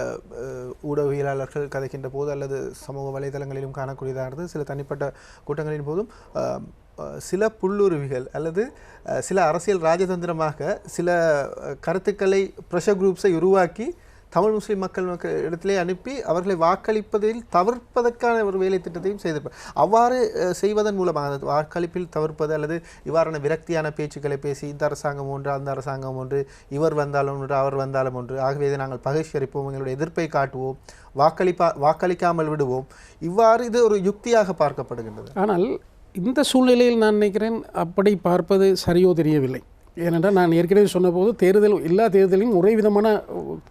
ஊடகவியலாளர்கள் கதைக்கின்ற போது அல்லது சமூக வலைதளங்களிலும் காணக்கூடியதானது சில தனிப்பட்ட கூட்டங்களின் போதும் சில புல்லுருவிகள் அல்லது சில அரசியல் ராஜதந்திரமாக சில கருத்துக்களை ப்ரெஷர் குரூப்ஸை உருவாக்கி தமிழ் முஸ்லீம் மக்கள் இடத்திலே அனுப்பி அவர்களை வாக்களிப்பதில் தவிர்ப்பதற்கான ஒரு வேலை திட்டத்தையும் செய்திருப்பார். அவ்வாறு செய்வதன் மூலமாக அந்த வாக்களிப்பில் தவிர்ப்பது அல்லது இவ்வாறான விரக்தியான பேச்சுக்களை பேசி இந்த அரசாங்கம் ஒன்று அந்த அரசாங்கம் ஒன்று இவர் வந்தாலும் ஒன்று அவர் வந்தாலும் ஒன்று ஆகவே இதை நாங்கள் பகிஷ்கரிப்போம் எங்களுடைய எதிர்ப்பை காட்டுவோம் வாக்களிக்காமல் விடுவோம் இவ்வாறு இது ஒரு யுக்தியாக பார்க்கப்படுகின்றது.
ஆனால் இந்த சூழ்நிலையில் நான் நினைக்கிறேன் அப்படி பார்ப்பது சரியோ தெரியவில்லை. ஏனென்றால் நான் ஏற்கனவே சொன்னபோது எல்லா தேர்தலையும் ஒரே விதமான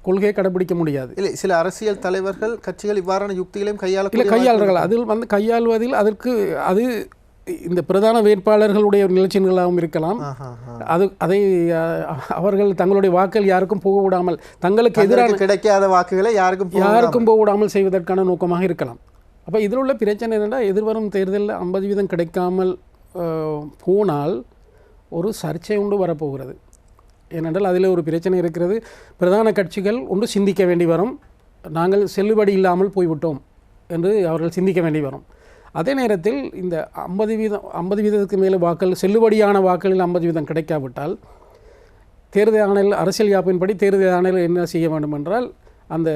கொள்கையை கடைபிடிக்க முடியாது.
இல்லை, சில அரசியல் தலைவர்கள் கட்சிகள் இவ்வாறான யுக்திகளையும்
கையாளுறார்கள். அதில் கையாள்வதில் அதற்கு அது இந்த பிரதான வேட்பாளர்களுடைய நிலச்சீன்களாகவும் இருக்கலாம். அதை அவர்கள் தங்களுடைய வாக்கள் யாருக்கும் போக விடாமல் தங்களுக்கு எதிராக
கிடைக்காத வாக்குகளை யாருக்கும்
போக விடாமல் செய்வதற்கான நோக்கமாக இருக்கலாம். அப்போ இதில் உள்ள பிரச்சனை என்னென்னா எதிர்வரும் தேர்தலில் 50% கிடைக்காமல் போனால் ஒரு சர்ச்சை உண்டு வரப்போகிறது. ஏனென்றால் அதில் ஒரு பிரச்சனை இருக்கிறது. பிரதான கட்சிகள் ஒன்று சிந்திக்க வேண்டி வரும், நாங்கள் செல்லுபடி இல்லாமல் போய்விட்டோம் என்று அவர்கள் சிந்திக்க வேண்டி வரும். அதே நேரத்தில் இந்த 50% மேலே வாக்கள் செல்லுபடியான வாக்களில் 50% கிடைக்காவிட்டால் தேர்தல் ஆணையில் அரசியல் யாப்பின்படி தேர்தல் ஆணையில் என்ன செய்ய வேண்டும் என்றால் அந்த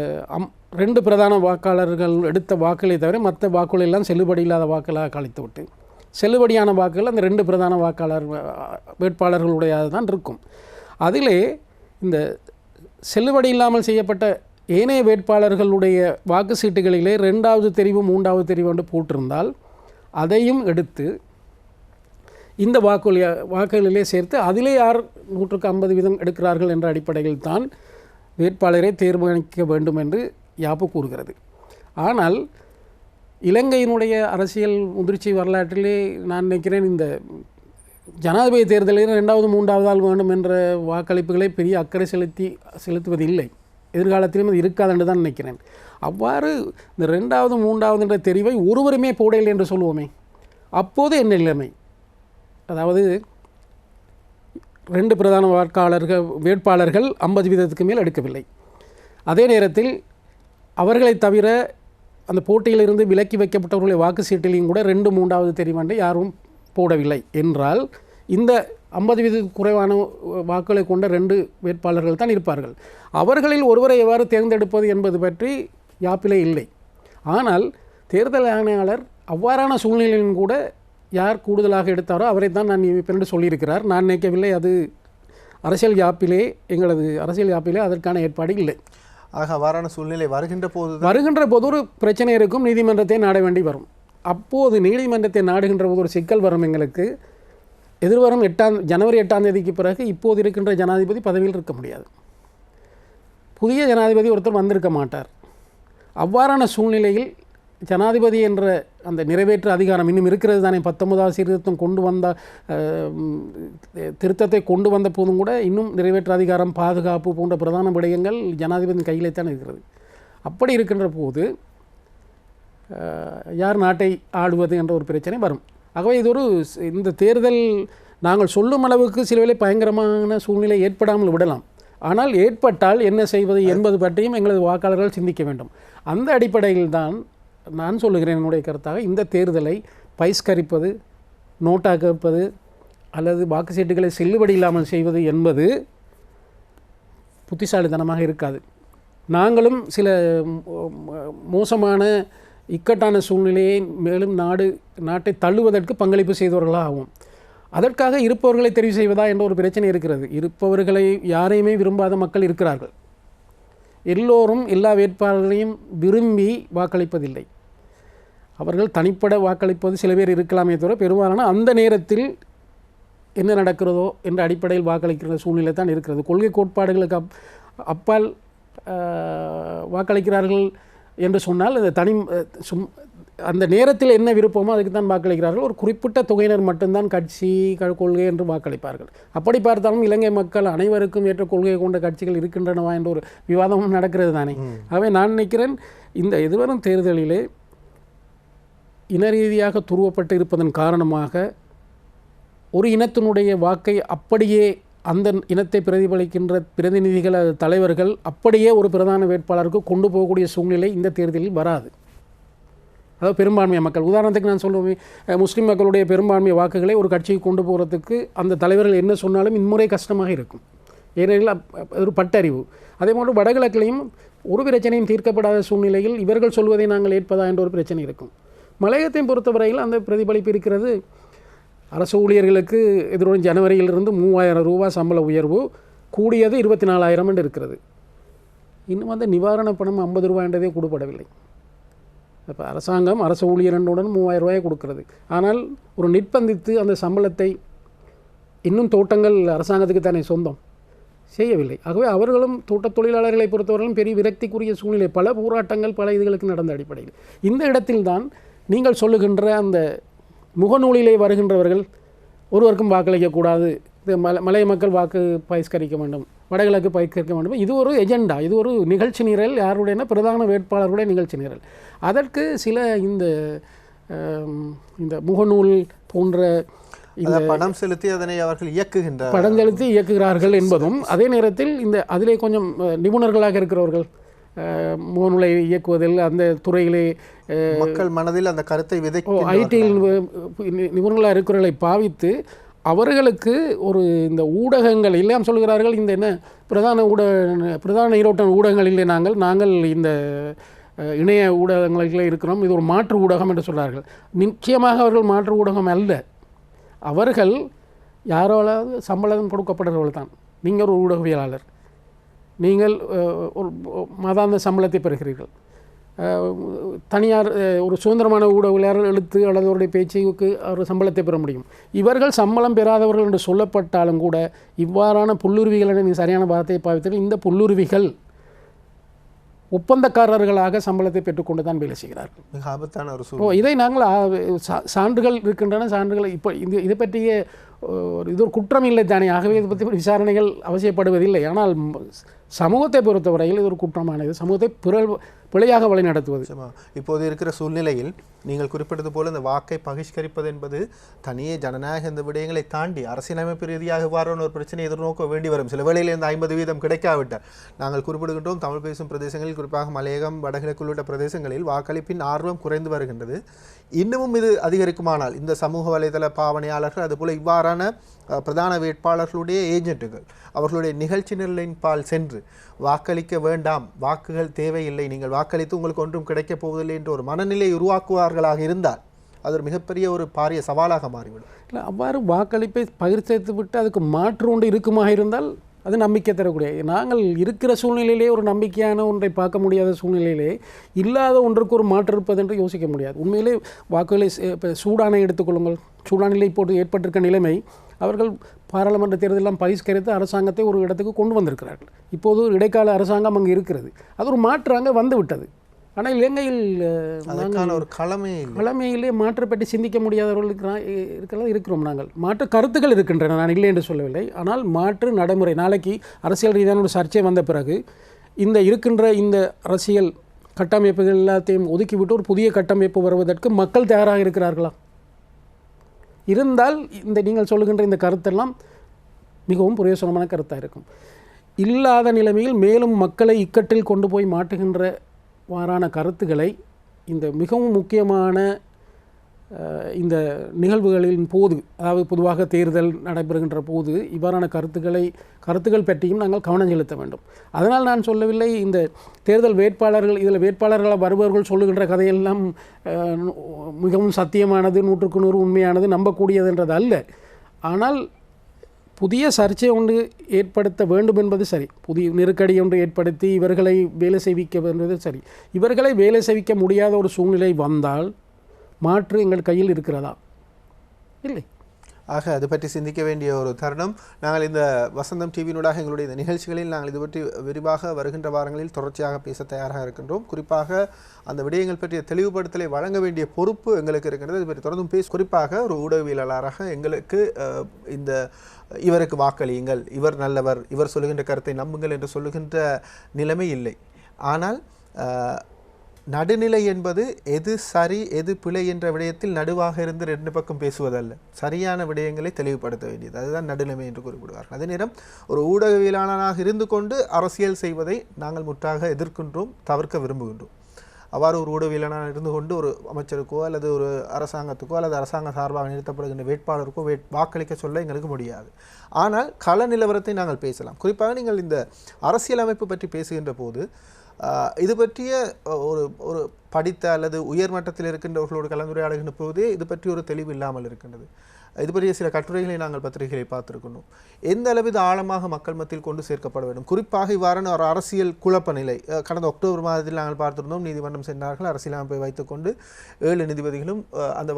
2 பிரதான வாக்காளர்கள் எடுத்த வாக்களை தவிர மற்ற வாக்குகள் எல்லாம் செல்லுபடி இல்லாத வாக்களாக கழித்து விட்டு செல்லுபடியான வாக்குகள் அந்த 2 பிரதான வேட்பாளர்களுடையது தான் இருக்கும். அதிலே இந்த செல்லுபடி இல்லாமல் செய்யப்பட்ட ஏனைய வேட்பாளர்களுடைய வாக்கு சீட்டுகளிலே 2வது தெரிவு 3வது தெரிவு என்று போட்டிருந்தால் அதையும் எடுத்து இந்த வாக்குகளிலே சேர்த்து அதிலே யார் 150% எடுக்கிறார்கள் என்ற அடிப்படையில் தான் வேட்பாளரை தீர்மானிக்க வேண்டும் என்று யாப்பு கூறுகிறது. ஆனால் இலங்கையினுடைய அரசியல் முதிர்ச்சி வரலாற்றிலே நான் நினைக்கிறேன் இந்த ஜனாதிபதி தேர்தலில் 2வது 3வது ஆள் வேண்டும் என்ற வாக்களிப்புகளை பெரிய அக்கறை செலுத்துவது இல்லை. எதிர்காலத்திலும் அது இருக்காது என்று தான் நினைக்கிறேன். அவ்வாறு இந்த 2வது 3வது என்ற தெரிவை ஒருவருமே போடையில் என்று சொல்லுவோமே, அப்போது என்ன நிலைமை? அதாவது 2 பிரதான வேட்பாளர்கள் 50% மேல் எடுக்கவில்லை. அதே நேரத்தில் அவர்களை தவிர அந்த போட்டியிலிருந்து விலக்கி வைக்கப்பட்டவர்களுடைய வாக்கு சீட்டிலையும் கூட 2 3வது தெரிவாண்டை யாரும் போடவில்லை என்றால் இந்த 50% குறைவான வாக்குகளை கொண்ட 2 வேட்பாளர்கள் தான் இருப்பார்கள். அவர்களில் ஒருவரை எவ்வாறு தேர்ந்தெடுப்பது என்பது பற்றி யாப்பிலே இல்லை. ஆனால் தேர்தல் ஆணையாளர் அவ்வாறான சூழ்நிலையிலும் கூட யார் கூடுதலாக எடுத்தாரோ அவரை தான் நான் இப்போ சொல்லியிருக்கிறார். நான் நினைக்கவில்லை அது எங்களது அரசியல் யாப்பிலே அதற்கான ஏற்பாடு இல்லை.
ஆக அவ்வாறான சூழ்நிலை வருகின்ற
போது ஒரு பிரச்சனை இருக்கும், நீதிமன்றத்தை நாட வேண்டி வரும். அப்போது நீதிமன்றத்தை நாடுகின்ற போது ஒரு சிக்கல் வரும். எங்களுக்கு எதிர்வரும் ஜனவரி 8ஆம் தேதிக்கு பிறகு இப்போது இருக்கின்ற ஜனாதிபதி பதவியில் இருக்க முடியாது. புதிய ஜனாதிபதி ஒருத்தர் வந்திருக்க மாட்டார். அவ்வாறான சூழ்நிலையில் ஜனாதிபதி என்ற அந்த நிறைவேற்று அதிகாரம் இன்னும் இருக்கிறது தானே. 19வது சீர்திருத்தம் திருத்தத்தை கொண்டு வந்த போதும் கூட இன்னும் நிறைவேற்று அதிகாரம், பாதுகாப்பு போன்ற பிரதான விடயங்கள் ஜனாதிபதியின் கையிலே தான் இருக்கிறது. அப்படி இருக்கின்ற போது யார் நாட்டை ஆடுவது என்ற ஒரு பிரச்சனை வரும். ஆகவே இந்த தேர்தல் நாங்கள் சொல்லும் அளவுக்கு சிலவேளை பயங்கரமான சூழ்நிலை ஏற்படாமல் விடலாம். ஆனால் ஏற்பட்டால் என்ன செய்வது என்பது பற்றியும் எங்களது வாக்காளர்கள் சிந்திக்க வேண்டும். அந்த அடிப்படையில் தான் நான் சொல்லுகிறேன் என்னுடைய கருத்தாக இந்த தேர்தலை பகிஷ்கரிப்பது, நோட்டாக்குவது அல்லது வாக்கு சீட்டுகளை செல்லுபடி இல்லாமல் செய்வது என்பது புத்திசாலித்தனமாக இருக்காது. நாங்களும் சில மோசமான இக்கட்டான சூழ்நிலையை மேலும் நாட்டை தள்ளுவதற்கு பங்களிப்பு செய்தவர்களாகவும் அதற்காக இருப்பவர்களை தெரிவு செய்வதா என்ற ஒரு பிரச்சனை இருக்கிறது. இருப்பவர்களை யாரையுமே விரும்பாத மக்கள் இருக்கிறார்கள். எல்லோரும் எல்லா வேட்பாளர்களையும் விரும்பி வாக்களிப்பதில்லை. அவர்கள் தனிப்பட வாக்களிப்பது சில பேர் இருக்கலாமே தவிர பெரும்பாலான அந்த நேரத்தில் என்ன நடக்கிறதோ என்ற அடிப்படையில் வாக்களிக்கிற சூழ்நிலை தான் இருக்கிறது. கொள்கை கோட்பாடுகளுக்கு அப்பால் வாக்களிக்கிறார்கள் என்று சொன்னால் அந்த நேரத்தில் என்ன விருப்பமோ அதுக்கு தான் வாக்களிக்கிறார்கள். ஒரு குறிப்பிட்ட தொகையினர் மட்டும்தான் கட்சி கொள்கை என்று வாக்களிப்பார்கள். அப்படி பார்த்தாலும் இலங்கை மக்கள் அனைவருக்கும் ஏற்ற கொள்கையை கொண்ட கட்சிகள் இருக்கின்றனவா என்ற ஒரு விவாதமும் நடக்கிறது தானே. ஆகவே நான் நினைக்கிறேன் இந்த எதிர்வரும் தேர்தலிலே இன ரீதியாக துருவப்பட்டு இருப்பதன் காரணமாக ஒரு இனத்தினுடைய வாக்கை அப்படியே அந்த இனத்தை பிரதிபலிக்கின்ற பிரதிநிதிகள் தலைவர்கள் அப்படியே ஒரு பிரதான வேட்பாளருக்கு கொண்டு போகக்கூடிய சூழ்நிலை இந்த தேர்தலில் வராது. அதாவது பெரும்பான்மை மக்கள். உதாரணத்துக்கு நான் சொல்லுவேன், முஸ்லீம் மக்களுடைய பெரும்பான்மை வாக்குகளை ஒரு கட்சிக்கு கொண்டு போகிறதுக்கு அந்த தலைவர்கள் என்ன சொன்னாலும் இம்முறை கஷ்டமாக இருக்கும். ஏனெனில் ஒரு பட்டறிவு. அதே போன்று வடகிழக்கிலையும் ஒரு பிரச்சனையும் தீர்க்கப்படாத சூழ்நிலையில் இவர்கள் சொல்வதை நாங்கள் ஏற்பதா என்ற ஒரு பிரச்சனை இருக்கும். மலையகத்தையும் பொறுத்தவரையில் அந்த பிரதிபலிப்பு இருக்கிறது. அரசு ஊழியர்களுக்கு எதிர்வரும் ஜனவரியிலிருந்து 3000 ரூபா சம்பள உயர்வு, கூடியது 24,000 என்று இருக்கிறது. இன்னும் அந்த நிவாரணப் பணம் 50 ரூபாய்ன்றதே கொடுப்படவில்லை. இப்போ அரசாங்கம் அரசு ஊழியர்களுடன் 3000 ரூபாயை கொடுக்கிறது. ஆனால் ஒரு நிர்பந்தித்து அந்த சம்பளத்தை இன்னும் தோட்டங்கள் அரசாங்கத்துக்கு தானே சொந்தம் செய்யவில்லை. ஆகவே அவர்களும் தோட்டத் தொழிலாளர்களை பொறுத்தவரையிலும் பெரிய விரக்திக்குரிய சூழ்நிலை, பல போராட்டங்கள் பல இதுகளுக்கு நடந்த அடிப்படையில் இந்த இடத்தில்தான் நீங்கள் சொல்லுகின்ற அந்த முகநூலிலே வருகின்றவர்கள் ஒருவருக்கும் வாக்களிக்கக்கூடாது, மலைய மக்கள் வாக்கு பகிஷ்கரிக்க வேண்டும், வடகிழக்கு பகிஷ்கரிக்க வேண்டும், இது ஒரு எஜெண்டா, இது ஒரு நிகழ்ச்சி நிரல், யாருடைய பிரதான வேட்பாளர்களுடைய நிகழ்ச்சி நிரல். அதற்கு சில இந்த முகநூல் போன்ற
பணம் செலுத்தி அதனை அவர்கள்
பணம் செலுத்தி இயக்குகிறார்கள் என்பதும், அதே நேரத்தில் அதிலே கொஞ்சம் நிபுணர்களாக இருக்கிறவர்கள் முகநூலை இயக்குவதில் அந்த துறையிலே
மக்கள் மனதில் அந்த கருத்தை
ஐடியில் நிபுணர்களாக இருக்கிறவர்களை பாவித்து அவர்களுக்கு ஒரு இந்த ஊடகங்கள் இல்லையாம் சொல்கிறார்கள். இந்த என்ன பிரதான நீரோட்ட ஊடகங்களிலே நாங்கள் இந்த இணைய ஊடகங்களில் இருக்கிறோம், இது ஒரு மாற்று ஊடகம் என்று சொல்கிறார்கள். நிச்சயமாக அவர்கள் மாற்று ஊடகம் அல்ல. அவர்கள் யாராவது சம்பளம் கொடுக்கப்படுறவர்கள் தான். நீங்கள் ஒரு ஊடகவியலாளர், நீங்கள் ஒரு மாதாந்த சம்பளத்தை பெறுகிறீர்கள். தனியார் ஒரு சுதந்திரமான ஊடகவியலாளர் எழுத்து அல்லது அவருடைய பேச்சுக்கு அவர் சம்பளத்தை பெற முடியும். இவர்கள் சம்பளம் பெறாதவர்கள் என்று சொல்லப்பட்டாலும் கூட இவ்வாறான புல்லுருவிகள் என நீங்கள் சரியான வார்த்தையை பாவித்தீர்கள். இந்த புல்லுருவிகள் ஒப்பந்தக்காரர்களாக சம்பளத்தை பெற்றுக்கொண்டு தான் வேலை செய்கிறார்கள்.
மிக ஆபத்தான ஒரு
இதை நாங்கள் சான்றுகள் இருக்கின்றன. சான்றுகள் இப்போ இதை பற்றிய இது ஒரு குற்றம் இல்லை தானே. ஆகவே இதை பற்றி விசாரணைகள் அவசியப்படுவதில்லை. ஆனால் சமூகத்தை பொறுத்தவரையில் இது ஒரு குற்றமானது, சமூகத்தை பிழையாக வழிநடத்துவது.
இப்போது இருக்கிற சூழ்நிலையில் நீங்கள் குறிப்பிட்டது போல இந்த வாக்கை பகிஷ்கரிப்பது என்பது தனியே ஜனநாயக இந்த விடயங்களை தாண்டி அரசியலமைப்பு ரீதியாக வாரான ஒரு பிரச்சனையை எதிர்நோக்க வேண்டி வரும். சில வேளையில் இந்த 50% கிடைக்காவிட்டால் நாங்கள் குறிப்பிடுகின்றோம், தமிழ் பேசும் பிரதேசங்களில் குறிப்பாக மலையகம், வடகிழக்கு உள்ளிட்ட பிரதேசங்களில் வாக்களிப்பின் ஆர்வம் குறைந்து வருகின்றது. இன்னமும் இது அதிகரிக்குமானால் இந்த சமூக வலைதள பாவனையாளர்கள் அதுபோல இவ்வாறான பிரதான வேட்பாளர்களுடைய ஏஜென்ட்டுகள் அவர்களுடைய நிகழ்ச்சி நிரலின் பால் சென்று வாக்களிக்க வேண்டாம், வாக்குகள் தேவையில்லை, நீங்கள் வாக்களித்து உங்களுக்கு ஒன்றும் கிடைக்கப் போவதில்லை என்ற ஒரு மனநிலை உருவாக்குவார்களாக இருந்தால் அது ஒரு மிகப்பெரிய ஒரு பாரிய சவாலாக மாறிவிடும்.
இல்லை, அவ்வாறு வாக்களிப்பை பகிர்ந்து விட்டு அதுக்கு மாற்று ஒன்று இருக்குமாக இருந்தால் அது நம்பிக்கை தரக்கூடிய. நாங்கள் இருக்கிற சூழ்நிலையிலே ஒரு நம்பிக்கையான ஒன்றை பார்க்க முடியாத சூழ்நிலையிலே இல்லாத ஒன்றுக்கு ஒரு மாற்று இருப்பது என்று யோசிக்க முடியாது. உண்மையிலே வாக்குகளை இப்போ சூடானை எடுத்துக்கொள்ளுங்கள். சூடானில் இப்போது ஏற்பட்டிருக்க நிலைமை, அவர்கள் பாராளுமன்ற தேர்தலெல்லாம் பகிஷ்கரித்து அரசாங்கத்தை ஒரு இடத்துக்கு கொண்டு வந்திருக்கிறார்கள். இப்போது ஒரு இடைக்கால அரசாங்கம் அங்கே இருக்கிறது. அது ஒரு மாற்று அங்கே வந்து விட்டது. ஆனால் இலங்கையில்
ஒரு
கிழமையிலே மாற்று பற்றி சிந்திக்க முடியாதவர்கள் இருக்கிறோம். நாங்கள் மாற்று கருத்துக்கள் இருக்கின்றன, நான் இல்லை என்று சொல்லவில்லை. ஆனால் மாற்று நடைமுறை, நாளைக்கு அரசியல் ரீதியான ஒரு சர்ச்சை வந்த பிறகு இந்த இருக்கின்ற இந்த அரசியல் கட்டமைப்புகள் எல்லாத்தையும் ஒதுக்கிவிட்டு ஒரு புதிய கட்டமைப்பு வருவதற்கு மக்கள் தயாராக இருக்கிறார்களா? இருந்தால் இந்த நீங்கள் சொல்லுகின்ற இந்த கருத்தெல்லாம் மிகவும் பிரயோசனமான கருத்தாக இருக்கும். இல்லாத நிலைமையில் மேலும் மக்களை இக்கட்டில் கொண்டு போய் மாட்டுகின்ற வாரான கருத்துக்களை இந்த மிகவும் முக்கியமான இந்த நிகழ்வுகளின் போது, அதாவது பொதுவாக தேர்தல் நடைபெறுகின்ற போது இவ்வாறான கருத்துக்கள் பற்றியும் நாங்கள் கவனம் செலுத்த வேண்டும். அதனால் நான் சொல்லவில்லை இந்த தேர்தல் வேட்பாளர்கள், இதில் வேட்பாளர்களாக வருபவர்கள் சொல்லுகின்ற கதையெல்லாம் மிகவும் சத்தியமானது, 100க்கு 100 உண்மையானது, நம்பக்கூடியதுன்றது அல்ல. ஆனால் புதிய சர்ச்சை ஒன்று ஏற்படுத்த வேண்டும் என்பது சரி, புதிய நெருக்கடி ஒன்று ஏற்படுத்தி இவர்களை வேலை செய்விக்க என்பது சரி. இவர்களை வேலை செய்விக்க முடியாத ஒரு சூழ்நிலை வந்தால் மாற்று எங்கள் கையில் இருக்கிறதா? இல்லை.
ஆக அது பற்றி சிந்திக்க வேண்டிய ஒரு தருணம். நாங்கள் இந்த வசந்தம் டிவியினூடாக எங்களுடைய இந்த நிகழ்ச்சிகளில் நாங்கள் இது பற்றி விரிவாக வருகின்ற வாரங்களில் தொடர்ச்சியாக பேச தயாராக இருக்கின்றோம். குறிப்பாக அந்த விடயங்கள் பற்றிய தெளிவுபடுத்தலை வழங்க வேண்டிய பொறுப்பு எங்களுக்கு இருக்கின்றது. இது பற்றி தொடர்ந்தும் குறிப்பாக ஒரு ஊடகவியலாளராக எங்களுக்கு இந்த இவருக்கு வாக்களியுங்கள், இவர் நல்லவர், இவர் சொல்லுகின்ற கருத்தை நம்புங்கள் என்று சொல்லுகின்ற நிலைமை இல்லை. ஆனால் நடுநிலை என்பது எது சரி எது பிழை என்ற விடயத்தில் நடுவாக இருந்து 2 பக்கம் பேசுவதல்ல, சரியான விடயங்களை தெளிவுபடுத்த வேண்டியது, அதுதான் நடுநிலை என்று குறிப்பிடுவார்கள். அதே நேரம் ஒரு ஊடகவியலாளராக இருந்து கொண்டு அரசியல் செய்வதை நாங்கள் முற்றாக எதிர்க்கின்றோம், தவிர்க்க விரும்புகின்றோம். அவ்வாறு ஒரு ஊடகவியலாளர் இருந்து கொண்டு ஒரு அமைச்சருக்கோ அல்லது ஒரு அரசாங்கத்துக்கோ அல்லது அரசாங்க சார்பாக நிறுத்தப்படுகின்ற வேட்பாளருக்கோ வாக்களிக்க சொல்ல எங்களுக்கு முடியாது. ஆனால் கள நிலவரத்தை நாங்கள் பேசலாம். குறிப்பாக நீங்கள் இந்த அரசியலமைப்பு பற்றி பேசுகின்ற போது இது பற்றிய ஒரு படித்த அல்லது உயர்மட்டத்தில் இருக்கின்றவர்களோடு கலந்துரையாடுகின்ற போதே இது பற்றி ஒரு தெளிவு இல்லாமல் இருக்கின்றது. இது பற்றிய சில கட்டுரைகளை நாங்கள் பத்திரிகைகளை பார்த்திருக்கணும். எந்த அளவு இது ஆழமாக மக்கள் மத்தியில் கொண்டு சேர்க்கப்பட வேண்டும், குறிப்பாக இவ்வாறான ஒரு அரசியல் குழப்ப நிலை கடந்த அக்டோபர் மாதத்தில் நாங்கள் பார்த்திருந்தோம். நீதிமன்றம் சென்றார்கள், அரசியலமைப்பை வைத்துக்கொண்டு 7 நீதிபதிகளும் அந்த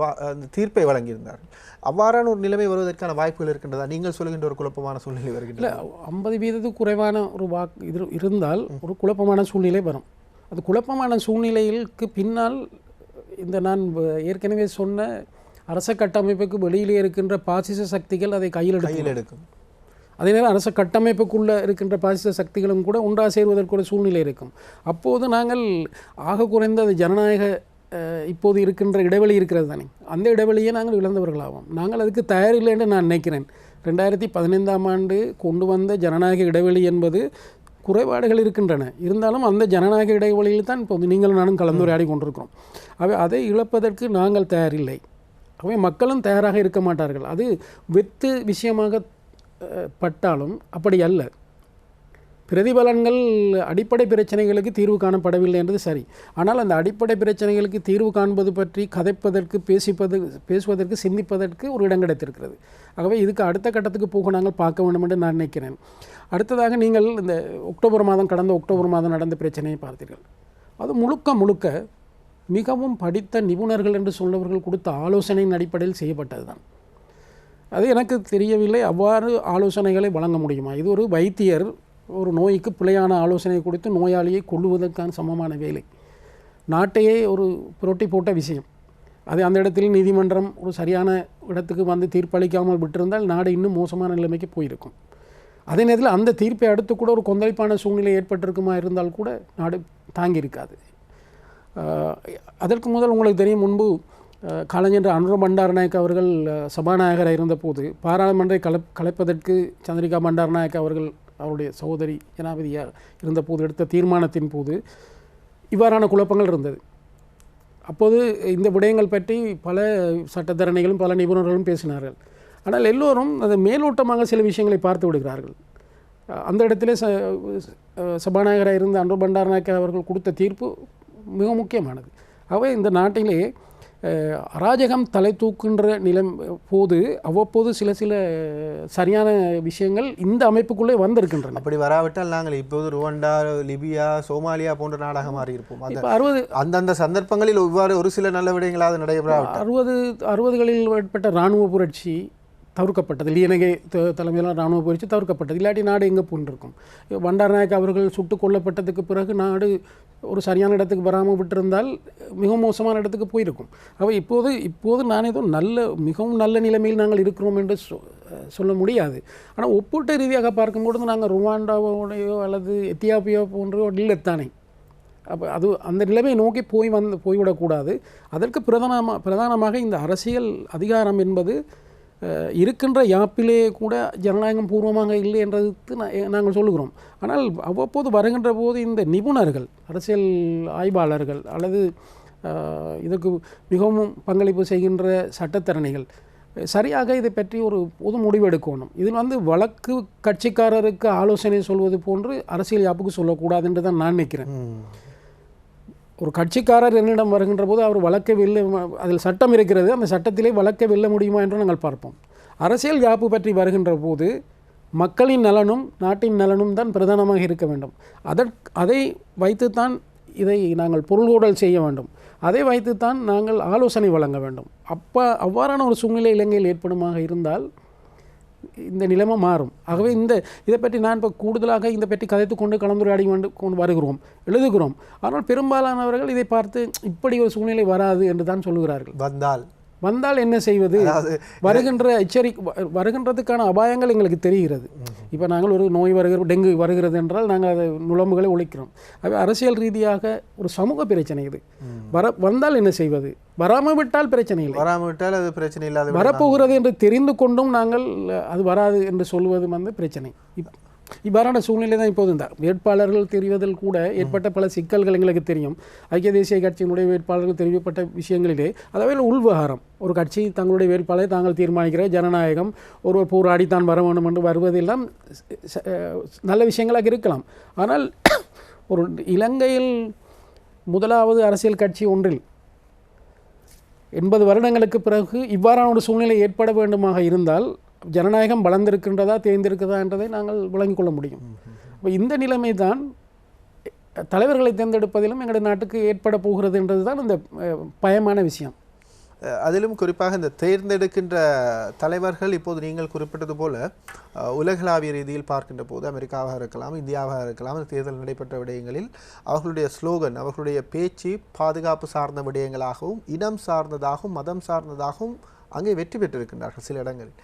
தீர்ப்பை வழங்கியிருந்தார்கள். அவ்வாறான ஒரு நிலைமை வருவதற்கான வாய்ப்புகள் இருக்கின்றதா? நீங்கள் சொல்கின்ற ஒரு குழப்பமான சூழ்நிலை வருகின்றது.
50% குறைவான ஒரு வாக்கு இது இருந்தால் ஒரு குழப்பமான சூழ்நிலை வரும். அது குழப்பமான சூழ்நிலைக்கு பின்னால் இந்த நான் ஏற்கனவே சொன்ன அரச கட்டமைப்புக்கு வெளியிலே இருக்கின்ற பாசிச சக்திகள் அதை கையில் எடுக்கும். அதே நேரம் அரச கட்டமைப்புக்குள்ளே இருக்கின்ற பாசிச சக்திகளும் கூட ஒன்றாக சேருவதற்கு ஒரு சூழ்நிலை இருக்கும். அப்போது நாங்கள் ஆக குறைந்த அது ஜனநாயக இப்போது இருக்கின்ற இடைவெளி இருக்கிறது தானே, அந்த இடைவெளியை நாங்கள் இழந்தவர்களாகும். நாங்கள் அதுக்கு தயாரில்லை என்று நான் நினைக்கிறேன். 2015ஆம் ஆண்டு கொண்டு வந்த ஜனநாயக இடைவெளி என்பது குறைபாடுகள் இருக்கின்றன. இருந்தாலும் அந்த ஜனநாயக இடைவெளியில் தான் இப்போது நீங்கள் நானும் கலந்துரையாடி கொண்டிருக்கிறோம். அதை இழப்பதற்கு நாங்கள் தயாரில்லை. மக்களும் தயாராக இருக்க மாட்டார்கள். அது வெத்து விஷயமாக பட்டாலும் அப்படி அல்ல. பிரதிபலன்கள் அடிப்படை பிரச்சனைகளுக்கு தீர்வு காணப்படவில்லை என்றது சரி. ஆனால் அந்த அடிப்படை பிரச்சனைகளுக்கு தீர்வு காண்பது பற்றி கதைப்பதற்கு பேசுவதற்கு சிந்திப்பதற்கு ஒரு இடம் கிடைத்திருக்கிறது. ஆகவே இதுக்கு அடுத்த கட்டத்துக்கு போக நாங்கள் பார்க்க வேண்டும் என்று நான் நினைக்கிறேன். அடுத்ததாக நீங்கள் இந்த கடந்த அக்டோபர் மாதம் நடந்த பிரச்சனையை பார்த்தீர்கள். அது முழுக்க மிகவும் படித்த நிபுணர்கள் என்று சொன்னவர்கள் கொடுத்த ஆலோசனையின் அடிப்படையில் செய்யப்பட்டது தான். அது எனக்கு தெரியவில்லை, அவ்வாறு ஆலோசனைகளை வழங்க முடியுமா? இது ஒரு வைத்தியர் ஒரு நோய்க்கு பிழையான ஆலோசனை கொடுத்து நோயாளியை கொள்ளுவதற்கான சமமான வேலை. நாட்டையே ஒரு புரட்டி போட்ட விஷயம். அது அந்த இடத்தில் நீதிமன்றம் ஒரு சரியான இடத்துக்கு வந்து தீர்ப்பளிக்காமல் விட்டிருந்தால் நாடு இன்னும் மோசமான நிலைமைக்கு போயிருக்கும். அதே நேரத்தில் அந்த தீர்ப்பை அடுத்து கூட ஒரு கொந்தளிப்பான சூழ்நிலை ஏற்பட்டிருக்குமா இருந்தால் கூட நாடு தாங்கியிருக்காது. அதற்கு முதல் உங்களுக்கு தெரியும், முன்பு கலைஞர் அனுர பண்டாரநாயக்க அவர்கள் சபாநாயகராக இருந்தபோது பாராளுமன்றை கலைப்பதற்கு சந்திரிகா பண்டாரநாயக்க அவர்கள் அவருடைய சகோதரி ஜனாதிபதியாக இருந்தபோது எடுத்த தீர்மானத்தின் போது இவ்வாறான குழப்பங்கள் இருந்தது. அப்போது இந்த விடயங்கள் பற்றி பல சட்டத்தரணிகளும் பல நிபுணர்களும் பேசினார்கள். ஆனால் எல்லோரும் அதை மேலோட்டமாக சில விஷயங்களை பார்த்து விடுகிறார்கள். அந்த இடத்திலே சபாநாயகராக இருந்த அனுர பண்டாரநாயக்க அவர்கள் கொடுத்த தீர்ப்பு மிக முக்கியமானது. ஆகவே இந்த நாட்டிலே அராஜகம் தலை தூக்குகின்ற போது அவ்வப்போது சில சரியான விஷயங்கள் இந்த அமைப்புக்குள்ளே வந்திருக்கின்றன.
அப்படி வராவிட்டால் நாங்கள் இப்போது ருவண்டா, லிபியா, சோமாலியா போன்ற நாடாக மாறியிருப்போம். அந்தந்த சந்தர்ப்பங்களில் இவ்வாறு ஒரு சில நல்ல விடயங்களாக நடைபெறாவிட்டால் 60களில் ஏற்பட்ட இராணுவ புரட்சி தவிர்க்கப்பட்டது. லியனகே தலைமையிலான இராணுவ புரட்சி தவிர்க்கப்பட்டது. இல்லாட்டி நாடு எங்கே போன்றிருக்கும்? பண்டாரநாயக்க அவர்கள் சுட்டுக் கொல்லப்பட்டதுக்கு பிறகு நாடு ஒரு சரியான இடத்துக்கு வராமல் விட்டிருந்தால் மிக மோசமான இடத்துக்கு போயிருக்கும். இப்போது நான் ஏதோ மிகவும் நல்ல நிலைமையில் நாங்கள் இருக்கிறோம் என்று சொல்ல முடியாது. ஆனால் ஒப்பீட்டு ரீதியாக பார்க்கும்பொழுது நாங்கள் ருவாண்டாவோடையோ அல்லது எத்தியோப்பியா போன்றோ இல்லைத்தானே. அப்போ அந்த நிலைமையை நோக்கி போய்விடக்கூடாது. அதற்கு பிரதானமாக இந்த அரசியல் அதிகாரம் என்பது இருக்கின்ற யாப்பிலே கூட ஜனநாயகம் பூர்வமாக இல்லை என்றதுக்கு நாங்கள் சொல்லுகிறோம். ஆனால் அவ்வப்போது வருகின்ற போது இந்த நிபுணர்கள், அரசியல் ஆய்வாளர்கள் அல்லது இதற்கு மிகவும் பங்களிப்பு செய்கின்ற சட்டத்தரணிகள் சரியாக இதை பற்றி ஒரு பொது முடிவு எடுக்கணும். இதில் வழக்கு கட்சிக்காரருக்கு ஆலோசனை சொல்வது போன்று அரசியல் யாப்புக்கு சொல்லக்கூடாது என்று தான் நான் நினைக்கிறேன். ஒரு கட்சிக்காரர் என்னிடம் வருகின்ற போது அவர் வழக்கை வெல்ல, அதில் சட்டம் இருக்கிறது, அந்த சட்டத்திலே வழக்கை வெல்ல முடியுமா என்று நாங்கள் பார்ப்போம். அரசியல் யாப்பு பற்றி வருகின்ற போது மக்களின் நலனும் நாட்டின் நலனும் தான் பிரதானமாக இருக்க வேண்டும். அதை வைத்துத்தான் இதை நாங்கள் பொருள்கூடல் செய்ய வேண்டும். அதை வைத்துத்தான் நாங்கள் ஆலோசனை வழங்க வேண்டும். அவ்வாறான ஒரு சூழ்நிலை இலங்கையில் ஏற்படுமாக இருந்தால் இந்த நிலைமை மாறும். ஆகவே இதை பற்றி நான் இப்போ கூடுதலாக இதை பற்றி கதைத்து கொண்டு கலந்துரையாடி கொண்டு எழுதுகிறோம். ஆனால் பெரும்பாலானவர்கள் இதை பார்த்து இப்படி ஒரு சூழ்நிலை வராது என்று தான் சொல்லுகிறார்கள். வந்தால் என்ன செய்வது? வருகின்றதுக்கான அபாயங்கள் எங்களுக்கு தெரிகிறது. இப்போ நாங்கள் ஒரு நோய் டெங்கு வருகிறது என்றால் நாங்கள் அதை நுழம்புகளை ஒழிக்கிறோம். அரசியல் ரீதியாக ஒரு சமூக பிரச்சனை இது. வந்தால் என்ன செய்வது? வராமல் விட்டால் பிரச்சனை இல்லை, வராமல் விட்டால் அது பிரச்சனை இல்லாத
வரப்போகிறது என்று தெரிந்து கொண்டும் நாங்கள் அது வராது என்று சொல்வது பிரச்சனை. இவ்வாறான சூழ்நிலை தான் இப்போது இந்த வேட்பாளர்கள் தெரிவதில் கூட ஏற்பட்ட பல சிக்கல்கள் எங்களுக்கு தெரியும். ஐக்கிய தேசிய கட்சியினுடைய வேட்பாளர்கள் தெரிவிக்கப்பட்ட விஷயங்களிலே அதாவது உள்விவகாரம். ஒரு கட்சி தங்களுடைய வேட்பாளரை தாங்கள் தீர்மானிக்கிற ஜனநாயகம், ஒருவர் போராடி தான் வர வேண்டும் என்று வருவதெல்லாம் நல்ல விஷயங்களாக இருக்கலாம். ஆனால் ஒரு இலங்கையில் முதலாவது அரசியல் கட்சி ஒன்றில் 80 வருடங்களுக்கு பிறகு இவ்வாறான ஒரு சூழ்நிலை ஏற்பட வேண்டுமாக இருந்தால் ஜனநாயகம் வளர்ந்திருக்கின்றதா தேர்ந்திருக்கிறதா என்றதை நாங்கள் விளங்கிக் கொள்ள முடியும். இப்போ இந்த நிலைமை தான் தலைவர்களை தேர்ந்தெடுப்பதிலும் எங்களுடைய நாட்டுக்கு ஏற்பட போகிறது என்றது தான் இந்த பயமான விஷயம்.
அதிலும் குறிப்பாக இந்த தேர்ந்தெடுக்கின்ற தலைவர்கள் இப்போது நீங்கள் குறிப்பிட்டது போல உலகளாவிய ரீதியில் பார்க்கின்ற போது அமெரிக்காவாக இருக்கலாம், இந்தியாவாக இருக்கலாம், தேர்தல் நடைபெற்ற விடயங்களில் அவர்களுடைய ஸ்லோகன், அவர்களுடைய பேச்சு பாதுகாப்பு சார்ந்த விடயங்களாகவும் இனம் சார்ந்ததாகவும் மதம் சார்ந்ததாகவும் அங்கே வெற்றி பெற்றிருக்கின்றார்கள் சில இடங்களில்.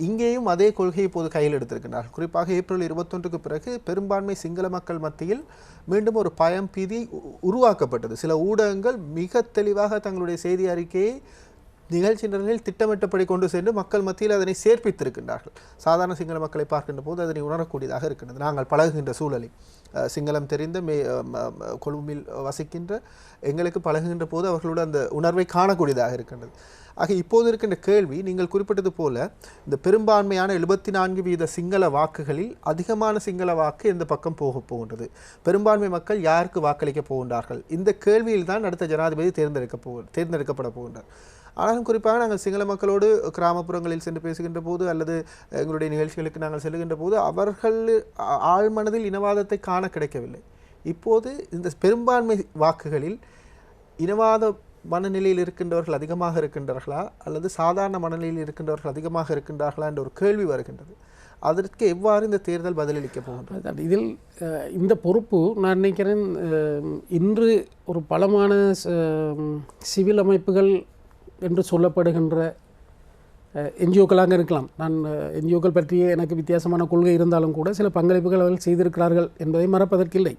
இங்கேயும் அதே கொள்கையை இப்போது கையில் எடுத்திருக்கின்றார்கள். குறிப்பாக ஏப்ரல் 21க்கு பிறகு பெரும்பான்மை சிங்கள மக்கள் மத்தியில் மீண்டும் ஒரு பயம் பீதி உருவாக்கப்பட்டது. சில ஊடகங்கள் மிக தெளிவாக தங்களுடைய செய்தி அறிக்கையை நிகழ்ச்சி நிரலில் திட்டமிட்டபடி கொண்டு சென்று மக்கள் மத்தியில் அதனை சேர்ப்பித்திருக்கின்றார்கள். சாதாரண சிங்கள மக்களை பார்க்கின்ற போது அதனை உணரக்கூடியதாக இருக்கின்றது. நாங்கள் பழகுகின்ற சூழலில் சிங்களம் தெரிந்த கொழும்பில் வசிக்கின்ற எங்களுக்கு பழகுகின்ற போது அவர்களோட அந்த உணர்வை காணக்கூடியதாக இருக்கின்றது. ஆக இப்போது இருக்கின்ற கேள்வி, நீங்கள் குறிப்பிட்டது போல இந்த பெரும்பான்மையான 74% சிங்கள வாக்குகளில் அதிகமான சிங்கள வாக்கு எந்த பக்கம் போகின்றது, பெரும்பான்மை மக்கள் யாருக்கு வாக்களிக்க போகின்றார்கள், இந்த கேள்வியில் தான் அடுத்த ஜனாதிபதி தேர்ந்தெடுக்கப்பட போகின்றார். ஆனாலும் குறிப்பாக நாங்கள் சிங்கள மக்களோடு கிராமப்புறங்களில் சென்று பேசுகின்ற போது அல்லது எங்களுடைய நிகழ்ச்சிகளுக்கு நாங்கள் செல்லுகின்ற போது அவர்கள் ஆழ்மனதில் இனவாதத்தை காண கிடைக்கவில்லை. இப்போது இந்த பெரும்பான்மை வாக்குகளில் இனவாத மனநிலையில் இருக்கின்றவர்கள் அதிகமாக இருக்கின்றார்களா அல்லது சாதாரண மனநிலையில் இருக்கின்றவர்கள் அதிகமாக இருக்கின்றார்களா என்ற ஒரு கேள்வி வருகின்றது. அதற்கு எவ்வாறு இந்த தேர்தல் பதிலளிக்க போகின்றது?
இதில் இந்த பொறுப்பு நான் நினைக்கிறேன் இன்று ஒரு பலமான சிவில் அமைப்புகள் என்று சொல்லப்படுகின்ற என்ஜிஓக்களாக இருக்கலாம். நான் என்ஜிஓக்கள் பற்றிய எனக்கு வித்தியாசமான கொள்கை இருந்தாலும் கூட சில பங்களிப்புகள் அவர்கள் செய்திருக்கிறார்கள் என்பதை மறப்பதற்கில்லை.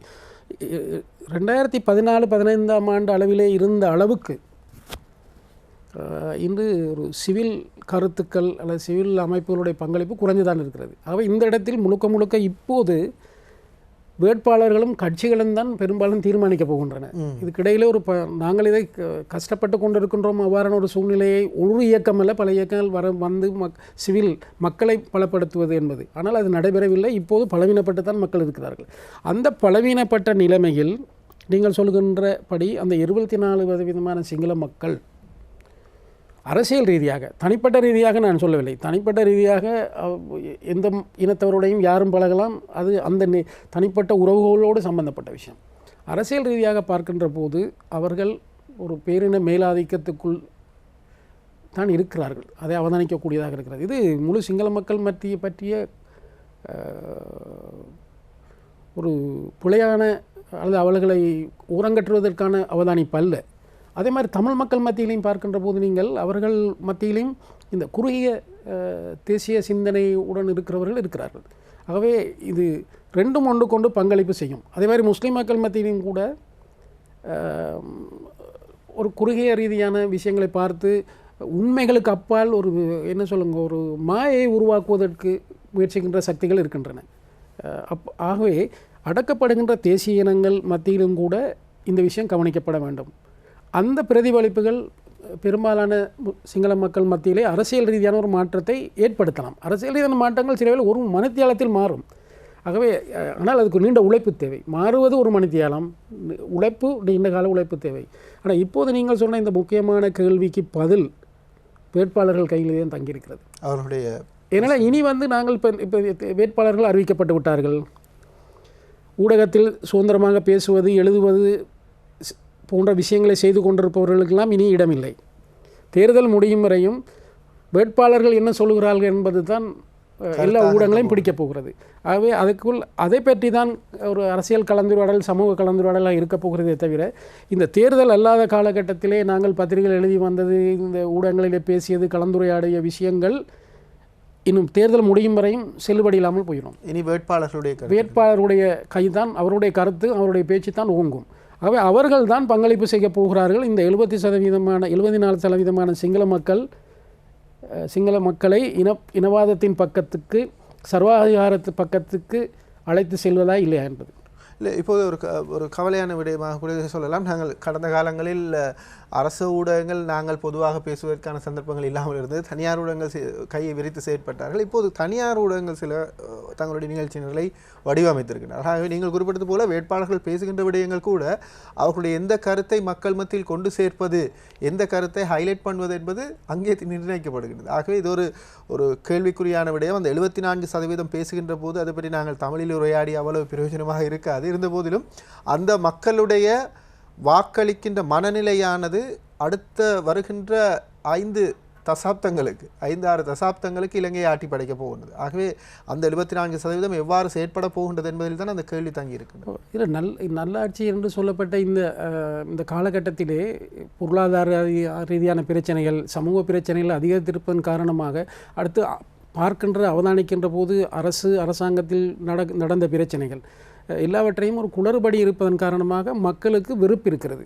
2014-15ஆம் ஆண்டு அளவிலே இருந்த அளவுக்கு இன்று ஒரு சிவில் கருத்துக்கள் அல்லது சிவில் அமைப்புகளுடைய பங்களிப்பு குறைஞ்சுதான் இருக்கிறது. ஆகவே இந்த இடத்தில் முழுக்க இப்போது வேட்பாளர்களும் கட்சிகளும் தான் பெரும்பாலும் தீர்மானிக்க போகின்றன. இதுக்கிடையிலே நாங்கள் இதை கஷ்டப்பட்டு கொண்டிருக்கின்றோம். அவ்வாறான ஒரு சூழ்நிலையை ஒரு இயக்கம் அல்ல பல இயக்கங்கள் வந்து சிவில் மக்களை பலப்படுத்துவது என்பது, ஆனால் அது நடைபெறவில்லை. இப்போது பலவீனப்பட்டு தான் மக்கள் இருக்கிறார்கள். அந்த பலவீனப்பட்ட நிலைமையில் நீங்கள் சொல்கின்றபடி அந்த 24% சிங்கள மக்கள் அரசியல் ரீதியாக, தனிப்பட்ட ரீதியாக நான் சொல்லவில்லை, தனிப்பட்ட ரீதியாக எந்த இனத்தவருடையும் யாரும் பழகலாம், அது அந்த தனிப்பட்ட உறவுகளோடு சம்பந்தப்பட்ட விஷயம். அரசியல் ரீதியாக பார்க்கின்ற போது அவர்கள் ஒரு பேரின மேலாதிக்கத்துக்குள் தான் இருக்கிறார்கள். அதை அவதானிக்கக்கூடியதாக இருக்கிறது. இது முழு சிங்கள மக்கள் மத்திய பற்றிய ஒரு பிழையான அல்லது அவர்களை ஊரங்கற்றுவதற்கான அவதானிப்பு அல்ல. அதே மாதிரி தமிழ் மக்கள் மத்தியிலையும் பார்க்கின்ற போது நீங்கள் அவர்கள் மத்தியிலையும் இந்த குறுகிய தேசிய சிந்தனையுடன் இருக்கிறவர்கள் இருக்கிறார்கள். ஆகவே இது ரெண்டும் ஒன்று கொண்டு பங்களிப்பு செய்யும். அதே மாதிரி முஸ்லீம் மக்கள் மத்தியிலையும் கூட ஒரு குறுகிய ரீதியான விஷயங்களை பார்த்து உண்மைகளுக்கு அப்பால் ஒரு என்ன சொல்லுங்க ஒரு மாயை உருவாக்குவதற்கு முயற்சிக்கின்ற சக்திகள் இருக்கின்றன. ஆகவே அடக்கப்படுகின்ற தேசிய இனங்கள் மத்தியிலும் கூட இந்த விஷயம் கவனிக்கப்பட வேண்டும். அந்த பிரதிபலிப்புகள் பெரும்பாலான சிங்கள மக்கள் மத்தியிலே அரசியல் ரீதியான ஒரு மாற்றத்தை ஏற்படுத்தலாம். அரசியல் ரீதியான மாற்றங்கள் சிலவேளை ஒரு மணித்தியாலத்தில் மாறும். ஆகவே ஆனால் அதுக்கு நீண்ட உழைப்பு தேவை. மாறுவது ஒரு மணித்தியாலம், உழைப்பு நீண்ட கால உழைப்பு தேவை. ஆனால் இப்போது நீங்கள் சொன்ன இந்த முக்கியமான கேள்விக்கு பதில் வேட்பாளர்கள் கையிலே தான் தங்கியிருக்கிறது.
அவர்களுடைய
ஏன்னால் இனி நாங்கள் இப்போ வேட்பாளர்கள் அறிவிக்கப்பட்டு விட்டார்கள். ஊடகத்தில் சுதந்திரமாக பேசுவது எழுதுவது போன்ற விஷயங்களை செய்து கொண்டிருப்பவர்களுக்கெல்லாம் இனி இடமில்லை. தேர்தல் முடியும் வரையும் வேட்பாளர்கள் என்ன சொல்கிறார்கள் என்பது தான் எல்லா ஊடகங்களையும் பிடிக்கப் போகிறது. ஆகவே அதுக்குள் அதை பற்றி தான் ஒரு அரசியல் கலந்துரையாடல், சமூக கலந்துரையாடலாக இருக்கப் போகிறதே தவிர இந்த தேர்தல் அல்லாத காலகட்டத்திலே நாங்கள் பத்திரிகைகள் எழுதி வந்தது, இந்த ஊடகங்களிலே பேசியது, கலந்துரையாடிய விஷயங்கள் இன்னும் தேர்தல் முடியும் வரையும் செல்லுபடி இல்லாமல் போயிடும்.
இனி வேட்பாளருடைய
கைதான், அவருடைய கருத்து, அவருடைய பேச்சு தான் ஓங்கும். ஆகவே அவர்கள் தான் பங்களிப்பு செய்ய போகிறார்கள். இந்த 74% சிங்கள மக்களை இனவாதத்தின் பக்கத்துக்கு, சர்வாதிகாரத்து பக்கத்துக்கு அழைத்து செல்வதா இல்லையா என்பது.
இல்லை, இப்போது ஒரு கவலையான விடயமாக கூட சொல்லலாம். நாங்கள் கடந்த காலங்களில் அரசு ஊடகங்கள் நாங்கள் பொதுவாக பேசுவதற்கான சந்தர்ப்பங்கள் இல்லாமல் இருந்தது. தனியார் ஊடகங்கள் கையை விரித்து செயற்பட்டார்கள். இப்போது தனியார் ஊடகங்கள் சில தங்களுடைய நிகழ்ச்சிகளை வடிவமைத்திருக்கிறார்கள். ஆகவே நீங்கள் குறிப்பிட்டது போல வேட்பாளர்கள் பேசுகின்ற விடயங்கள் கூட அவர்களுடைய எந்த கருத்தை மக்கள் மத்தியில் கொண்டு சேர்ப்பது, எந்த கருத்தை ஹைலைட் பண்ணுவது என்பது அங்கே நிர்ணயிக்கப்படுகிறது. ஆகவே இது ஒரு கேள்விக்குறியான விடயம். அந்த 74% பேசுகின்ற போது அதை பற்றி நாங்கள் தமிழில் உரையாடி அவ்வளவு பிரயோஜனமாக இருக்காது. இருந்த போதிலும் அந்த மக்களுடைய வாக்களிக்கின்ற மனநிலையானது அடுத்த வருகின்ற 5-6 தசாப்தங்களுக்கு இலங்கையை ஆட்டி படைக்க போகின்றது. ஆகவே அந்த 74% எவ்வாறு செயற்பட போகின்றது என்பதில் தான் அந்த கேள்வி தங்கி இருக்கின்றது.
இது நல்லாட்சி என்று சொல்லப்பட்ட இந்த காலகட்டத்திலே பொருளாதார ரீதியான பிரச்சனைகள், சமூக பிரச்சனைகள் அதிகரித்திருப்பதன் காரணமாக அடுத்து அவதானிக்கின்ற போது அரசாங்கத்தில் நடந்த பிரச்சனைகள் எல்லாவற்றையும் ஒரு குளறுபடி இருப்பதன் காரணமாக மக்களுக்கு வெறுப்பு இருக்கிறது.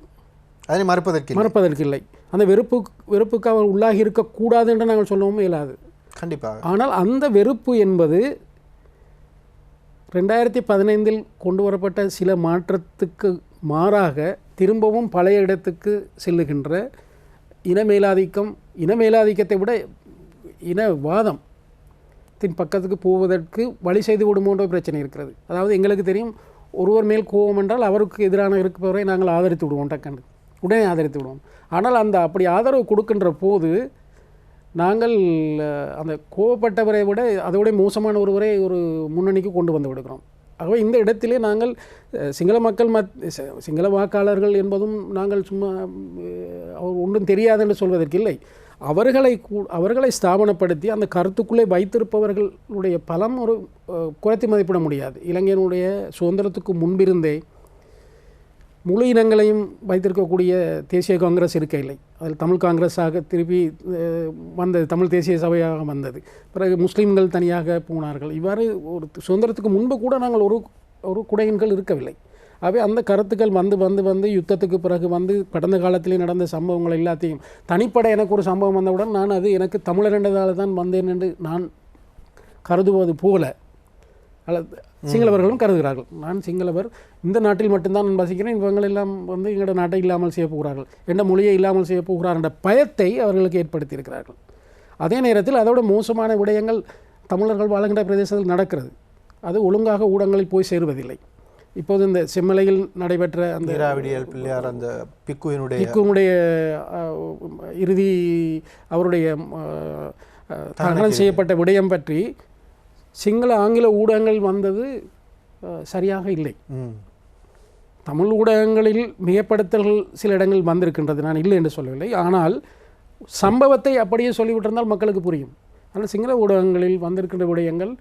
அதனை மறுப்பதற்கு இல்லை. அந்த வெறுப்புக்கு அவர் உள்ளாகி இருக்கக்கூடாது என்று நாங்கள் சொல்லவும் இயலாது. கண்டிப்பாக. ஆனால் அந்த வெறுப்பு என்பது 2015 கொண்டு வரப்பட்ட சில மாற்றத்துக்கு மாறாக திரும்பவும் பழைய இடத்துக்கு செல்லுகின்ற இனமேலாதிக்கத்தை விட இனவாதம் பக்கத்துக்கு போவதற்கு வழி செய்து விடுமோன்ற பிரச்சனை இருக்கிறது. அதாவது எங்களுக்கு தெரியும், ஒருவர் மேல் கோபம் என்றால் அவருக்கு எதிரான இருப்பவரை நாங்கள் ஆதரித்து விடுவோம், டக்குன்னு உடனே ஆதரித்து விடுவோம். ஆனால் அப்படி ஆதரவு கொடுக்கின்ற போது நாங்கள் அந்த கோபப்பட்டவரை விட அதோட மோசமான ஒருவரை ஒரு முன்னணிக்கு கொண்டு வந்து விடுகிறோம். ஆகவே இந்த இடத்திலே நாங்கள் சிங்கள வாக்காளர்கள் என்பதும் நாங்கள் சும்மா ஒன்றும் தெரியாது என்று சொல்வதற்கு இல்லை. அவர்களை ஸ்தாபனப்படுத்தி அந்த கருத்துக்குள்ளே வைத்திருப்பவர்களுடைய பலம் ஒரு குறைத்து மதிப்பிட முடியாது. இலங்கையினுடைய சுதந்திரத்துக்கு முன்பிருந்தே முழு இனங்களையும் வைத்திருக்கக்கூடிய தேசிய காங்கிரஸ் இருக்க இல்லை. அதில் தமிழ் காங்கிரஸாக திருப்பி வந்தது, தமிழ் தேசிய சபையாக வந்தது. பிறகு முஸ்லீம்கள் தனியாக போனார்கள். இவ்வாறு ஒரு சுதந்திரத்துக்கு முன்பு கூட நாங்கள் ஒரு குடையின்கள் இருக்கவில்லை. ஆகவே அந்த கருத்துக்கள் வந்து யுத்தத்துக்கு பிறகு கடந்த காலத்திலே நடந்த சம்பவங்கள் எல்லாத்தையும் தனிப்பட எனக்கு ஒரு சம்பவம் வந்தவுடன் நான் அது எனக்கு தமிழர் என்றதால் தான் வந்தேன் என்று நான் கருதுவது போல அல்லது சிங்களவர்களும் கருதுகிறார்கள். நான் சிங்களவர், இந்த நாட்டில் மட்டும்தான் நான் வசிக்கிறேன், இவங்கள் எல்லாம் எங்களோட நாட்டை இல்லாமல் செய்ய போகிறார்கள், என்ற மொழியை இல்லாமல் செய்ய போகிறார் என்ற பயத்தை அவர்களுக்கு ஏற்படுத்தியிருக்கிறார்கள். அதே நேரத்தில் அதோட மோசமான விடயங்கள் தமிழர்கள் வாழ்கின்ற பிரதேசத்தில் நடக்கிறது. அது ஒழுங்காக ஊடகங்களில் போய் சேருவதில்லை. இப்போது இந்த செம்மலையில் நடைபெற்ற அந்த பிள்ளையார் அந்த
பிக்குவினுடைய இறுதி அவருடைய தகனம் செய்யப்பட்ட விடயம் பற்றி சிங்கள ஆங்கில ஊடகங்கள் வந்தது சரியாக இல்லை. தமிழ் ஊடகங்களில் மிகப்படுத்தல்கள் சில இடங்கள் வந்திருக்கின்றது, நான் இல்லை என்று சொல்லவில்லை. ஆனால் சம்பவத்தை அப்படியே சொல்லிவிட்டிருந்தால் மக்களுக்கு புரியும். ஆனால் சிங்கள ஊடகங்களில் வந்திருக்கின்ற விடயங்கள்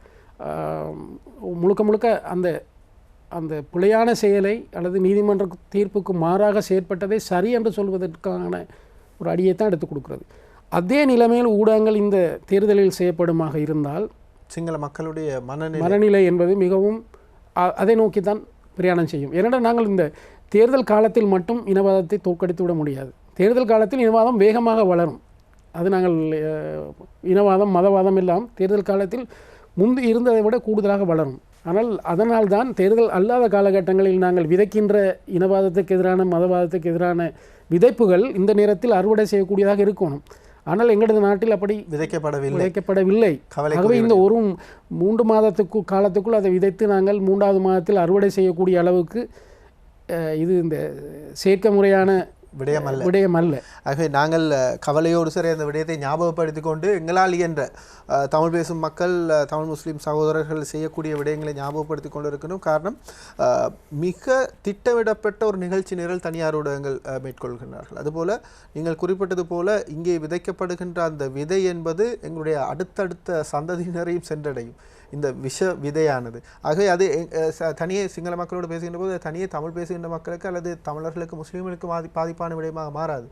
முழுக்க அந்த பிழையான செயலை அல்லது நீதிமன்ற தீர்ப்புக்கு மாறாக செயற்பட்டதை சரி என்று சொல்வதற்கான ஒரு அடியைத்தான் எடுத்துக் கொடுக்கிறது. அதே நிலைமையில் ஊடகங்கள் இந்த தேர்தலில் செய்யப்படுமாக இருந்தால்
சிங்கள மக்களுடைய
மனநிலை என்பது மிகவும் அதை நோக்கித்தான் பிரயாணம் செய்யும். ஏனென்றால் நாங்கள் இந்த தேர்தல் காலத்தில் மட்டும் இனவாதத்தை தோற்கடித்து விட முடியாது. தேர்தல் காலத்தில் இனவாதம் வேகமாக வளரும். அது நாங்கள் இனவாதம் மதவாதம் எல்லாம் தேர்தல் காலத்தில் முன்பு இருந்ததை விட கூடுதலாக வளரும். ஆனால் அதனால்தான் தேர்தல் அல்லாத காலகட்டங்களில் நாங்கள் விதைக்கின்ற இனவாதத்துக்கு எதிரான மதவாதத்துக்கு எதிரான விதைப்புகள் இந்த நேரத்தில் அறுவடை செய்யக்கூடியதாக இருக்கணும். ஆனால் எங்களது நாட்டில் அப்படி விதைக்கப்படவில்லை. ஆகவே இந்த 3 மாதத்துக்கு காலத்துக்குள் அதை விதைத்து நாங்கள் 3வது மாதத்தில் அறுவடை செய்யக்கூடிய அளவுக்கு இது இந்த செயற்கை முறையான விடயம் அல்ல.
ஆகவே நாங்கள் கவலையோடு சரி அந்த விடயத்தை ஞாபகப்படுத்தி கொண்டு எங்களால் என்ற தமிழ் பேசும் மக்கள், தமிழ் முஸ்லீம் சகோதரர்கள் செய்யக்கூடிய விடயங்களை ஞாபகப்படுத்தி கொண்டு இருக்கணும். காரணம், மிக திட்டமிடப்பட்ட ஒரு நிகழ்ச்சி நிரல் தனியார் ஊடகங்கள் மேற்கொள்கின்றார்கள். அதுபோல் நீங்கள் குறிப்பிட்டது போல இங்கே விதைக்கப்படுகின்ற அந்த விதை என்பது எங்களுடைய அடுத்தடுத்த சந்ததியினரையும் சென்றடையும். இந்த விஷ விதையானது. ஆகவே அது தனியே சிங்கள மக்களோடு பேசுகின்ற போது தனியே தமிழ் பேசுகின்ற மக்களுக்கு அல்லது தமிழர்களுக்கு முஸ்லீம்களுக்கு பாதிப்பான விடயமாக மாறாது.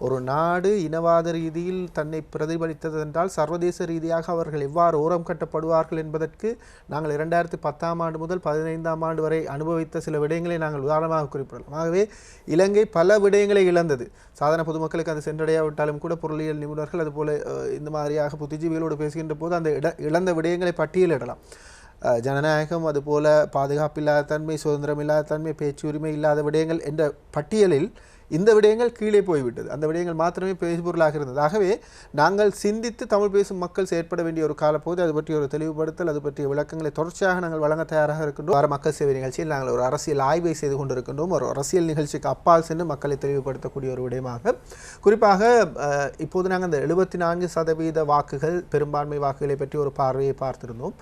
ஒரு நாடு இனவாத ரீதியில் தன்னை பிரதிபலித்தது என்றால் சர்வதேச ரீதியாக அவர்கள் எவ்வாறு ஓரம் கட்டப்படுவார்கள் என்பதற்கு நாங்கள் 2010ஆம் ஆண்டு முதல் 15ஆம் ஆண்டு வரை அனுபவித்த சில விடயங்களை நாங்கள் உதாரணமாக குறிப்பிடலாம். ஆகவே இலங்கை பல விடயங்களை இழந்தது. சாதாரண பொதுமக்களுக்கு அது சென்றடையாவிட்டாலும் கூட பொருளியல் நிபுணர்கள் அதுபோல இந்த மாதிரியாக புத்திஜீவிகளோடு பேசுகின்ற போது அந்த இழந்த விடயங்களை பட்டியலிடலாம். ஜனநாயகம், அதுபோல பாதுகாப்பில்லாத தன்மை, சுதந்திரமில்லாத தன்மை, பேச்சுரிமை இல்லாத விடயங்கள் என்ற பட்டியலில் இந்த விடயங்கள் கீழே போய்விட்டது. அந்த விடயங்கள் மாத்திரமே பேசுபொருளாக இருந்தது. ஆகவே நாங்கள் சிந்தித்து தமிழ் பேசும் மக்கள் செயற்பட வேண்டிய ஒரு காலப்போது அது பற்றி ஒரு தெளிவுபடுத்தல், அது பற்றிய விளக்கங்களை தொடர்ச்சியாக நாங்கள் வழங்க தயாராக இருக்கின்றோம். வார மக்கள் சேவை நிகழ்ச்சியில் நாங்கள் ஒரு அரசியல் ஆய்வை செய்து கொண்டிருக்கின்றோம். ஒரு அரசியல் நிகழ்ச்சிக்கு அப்பால் சென்று மக்களை தெளிவுபடுத்தக்கூடிய ஒரு விடயமாக, குறிப்பாக இப்போது நாங்கள் அந்த 74% வாக்குகள், பெரும்பான்மை வாக்குகளை பற்றி ஒரு பார்வையை பார்த்திருந்தோம்.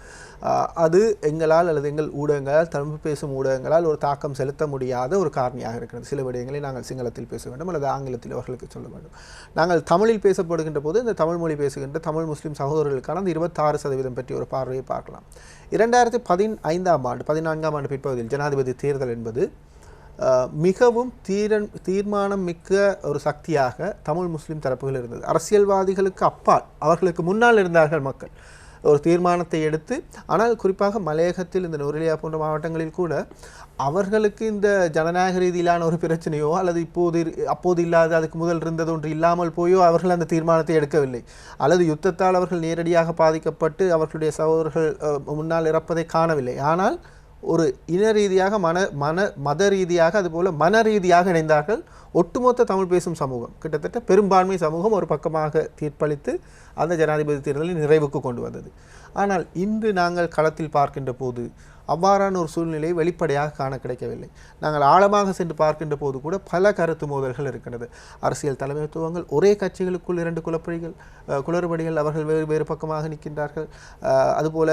அது எங்களால் அல்லது எங்கள் ஊடகங்களால், தமிழ் பேசும் ஊடகங்களால் ஒரு தாக்கம் செலுத்த முடியாத ஒரு காரணியாக இருக்கிறது. சில விடயங்களை நாங்கள் சிங்களத்தில் பேச வேண்டும் அல்லது ஆங்கிலத்தில் அவர்களுக்கு சொல்ல வேண்டும். நாங்கள் தமிழில் பேசப்படுகின்ற போது இந்த தமிழ் மொழி பேசுகின்ற தமிழ் முஸ்லீம் சகோதரர்களுக்கான அந்த 26% பற்றி ஒரு பார்வையை பார்க்கலாம். 2015ஆம் ஆண்டு 14ஆம் ஆண்டு பிற்பகுதியில் ஜனாதிபதி தேர்தல் என்பது மிகவும் தீர்மானம் மிக்க ஒரு சக்தியாக தமிழ் முஸ்லீம் தரப்புகள் இருந்தது. அரசியல்வாதிகளுக்கு அப்பால், அவர்களுக்கு முன்னால் இருந்தார்கள் மக்கள் ஒரு தீர்மானத்தை எடுத்து. ஆனால் குறிப்பாக மலையகத்தில் இந்த நுவரெலியா போன்ற மாவட்டங்களில் கூட அவர்களுக்கு இந்த ஜனநாயக ரீதியிலான ஒரு பிரச்சனையோ அல்லது அப்போது இல்லாத அதுக்கு முதல் இருந்தது ஒன்று இல்லாமல் போயோ அவர்கள் அந்த தீர்மானத்தை எடுக்கவில்லை. அல்லது யுத்தத்தால் அவர்கள் நேரடியாக பாதிக்கப்பட்டு அவர்களுடைய சகோதரர்கள் முன்னால் இறப்பதை காணவில்லை. ஆனால் ஒரு இன ரீதியாக, மத ரீதியாக, அதுபோல மன ரீதியாக இணைந்தார்கள். ஒட்டுமொத்த தமிழ் பேசும் சமூகம், கிட்டத்தட்ட பெரும்பான்மை சமூகம் ஒரு பக்கமாக தீர்ப்பளித்து அந்த ஜனாதிபதி தேர்தலை நிறைவுக்கு கொண்டு வந்தது. ஆனால் இன்று நாங்கள் களத்தில் பார்க்கின்ற போது அவ்வாறான ஒரு சூழ்நிலையை வெளிப்படையாக காண கிடைக்கவில்லை. நாங்கள் ஆழமாக சென்று பார்க்கின்ற போது கூட பல கருத்து மோதல்கள் இருக்கின்றது. அரசியல் தலைமைத்துவங்கள், ஒரே கட்சிகளுக்குள் 2 குளறுபடிகள், அவர்கள் வேறு பக்கமாக நிற்கின்றார்கள். அதுபோல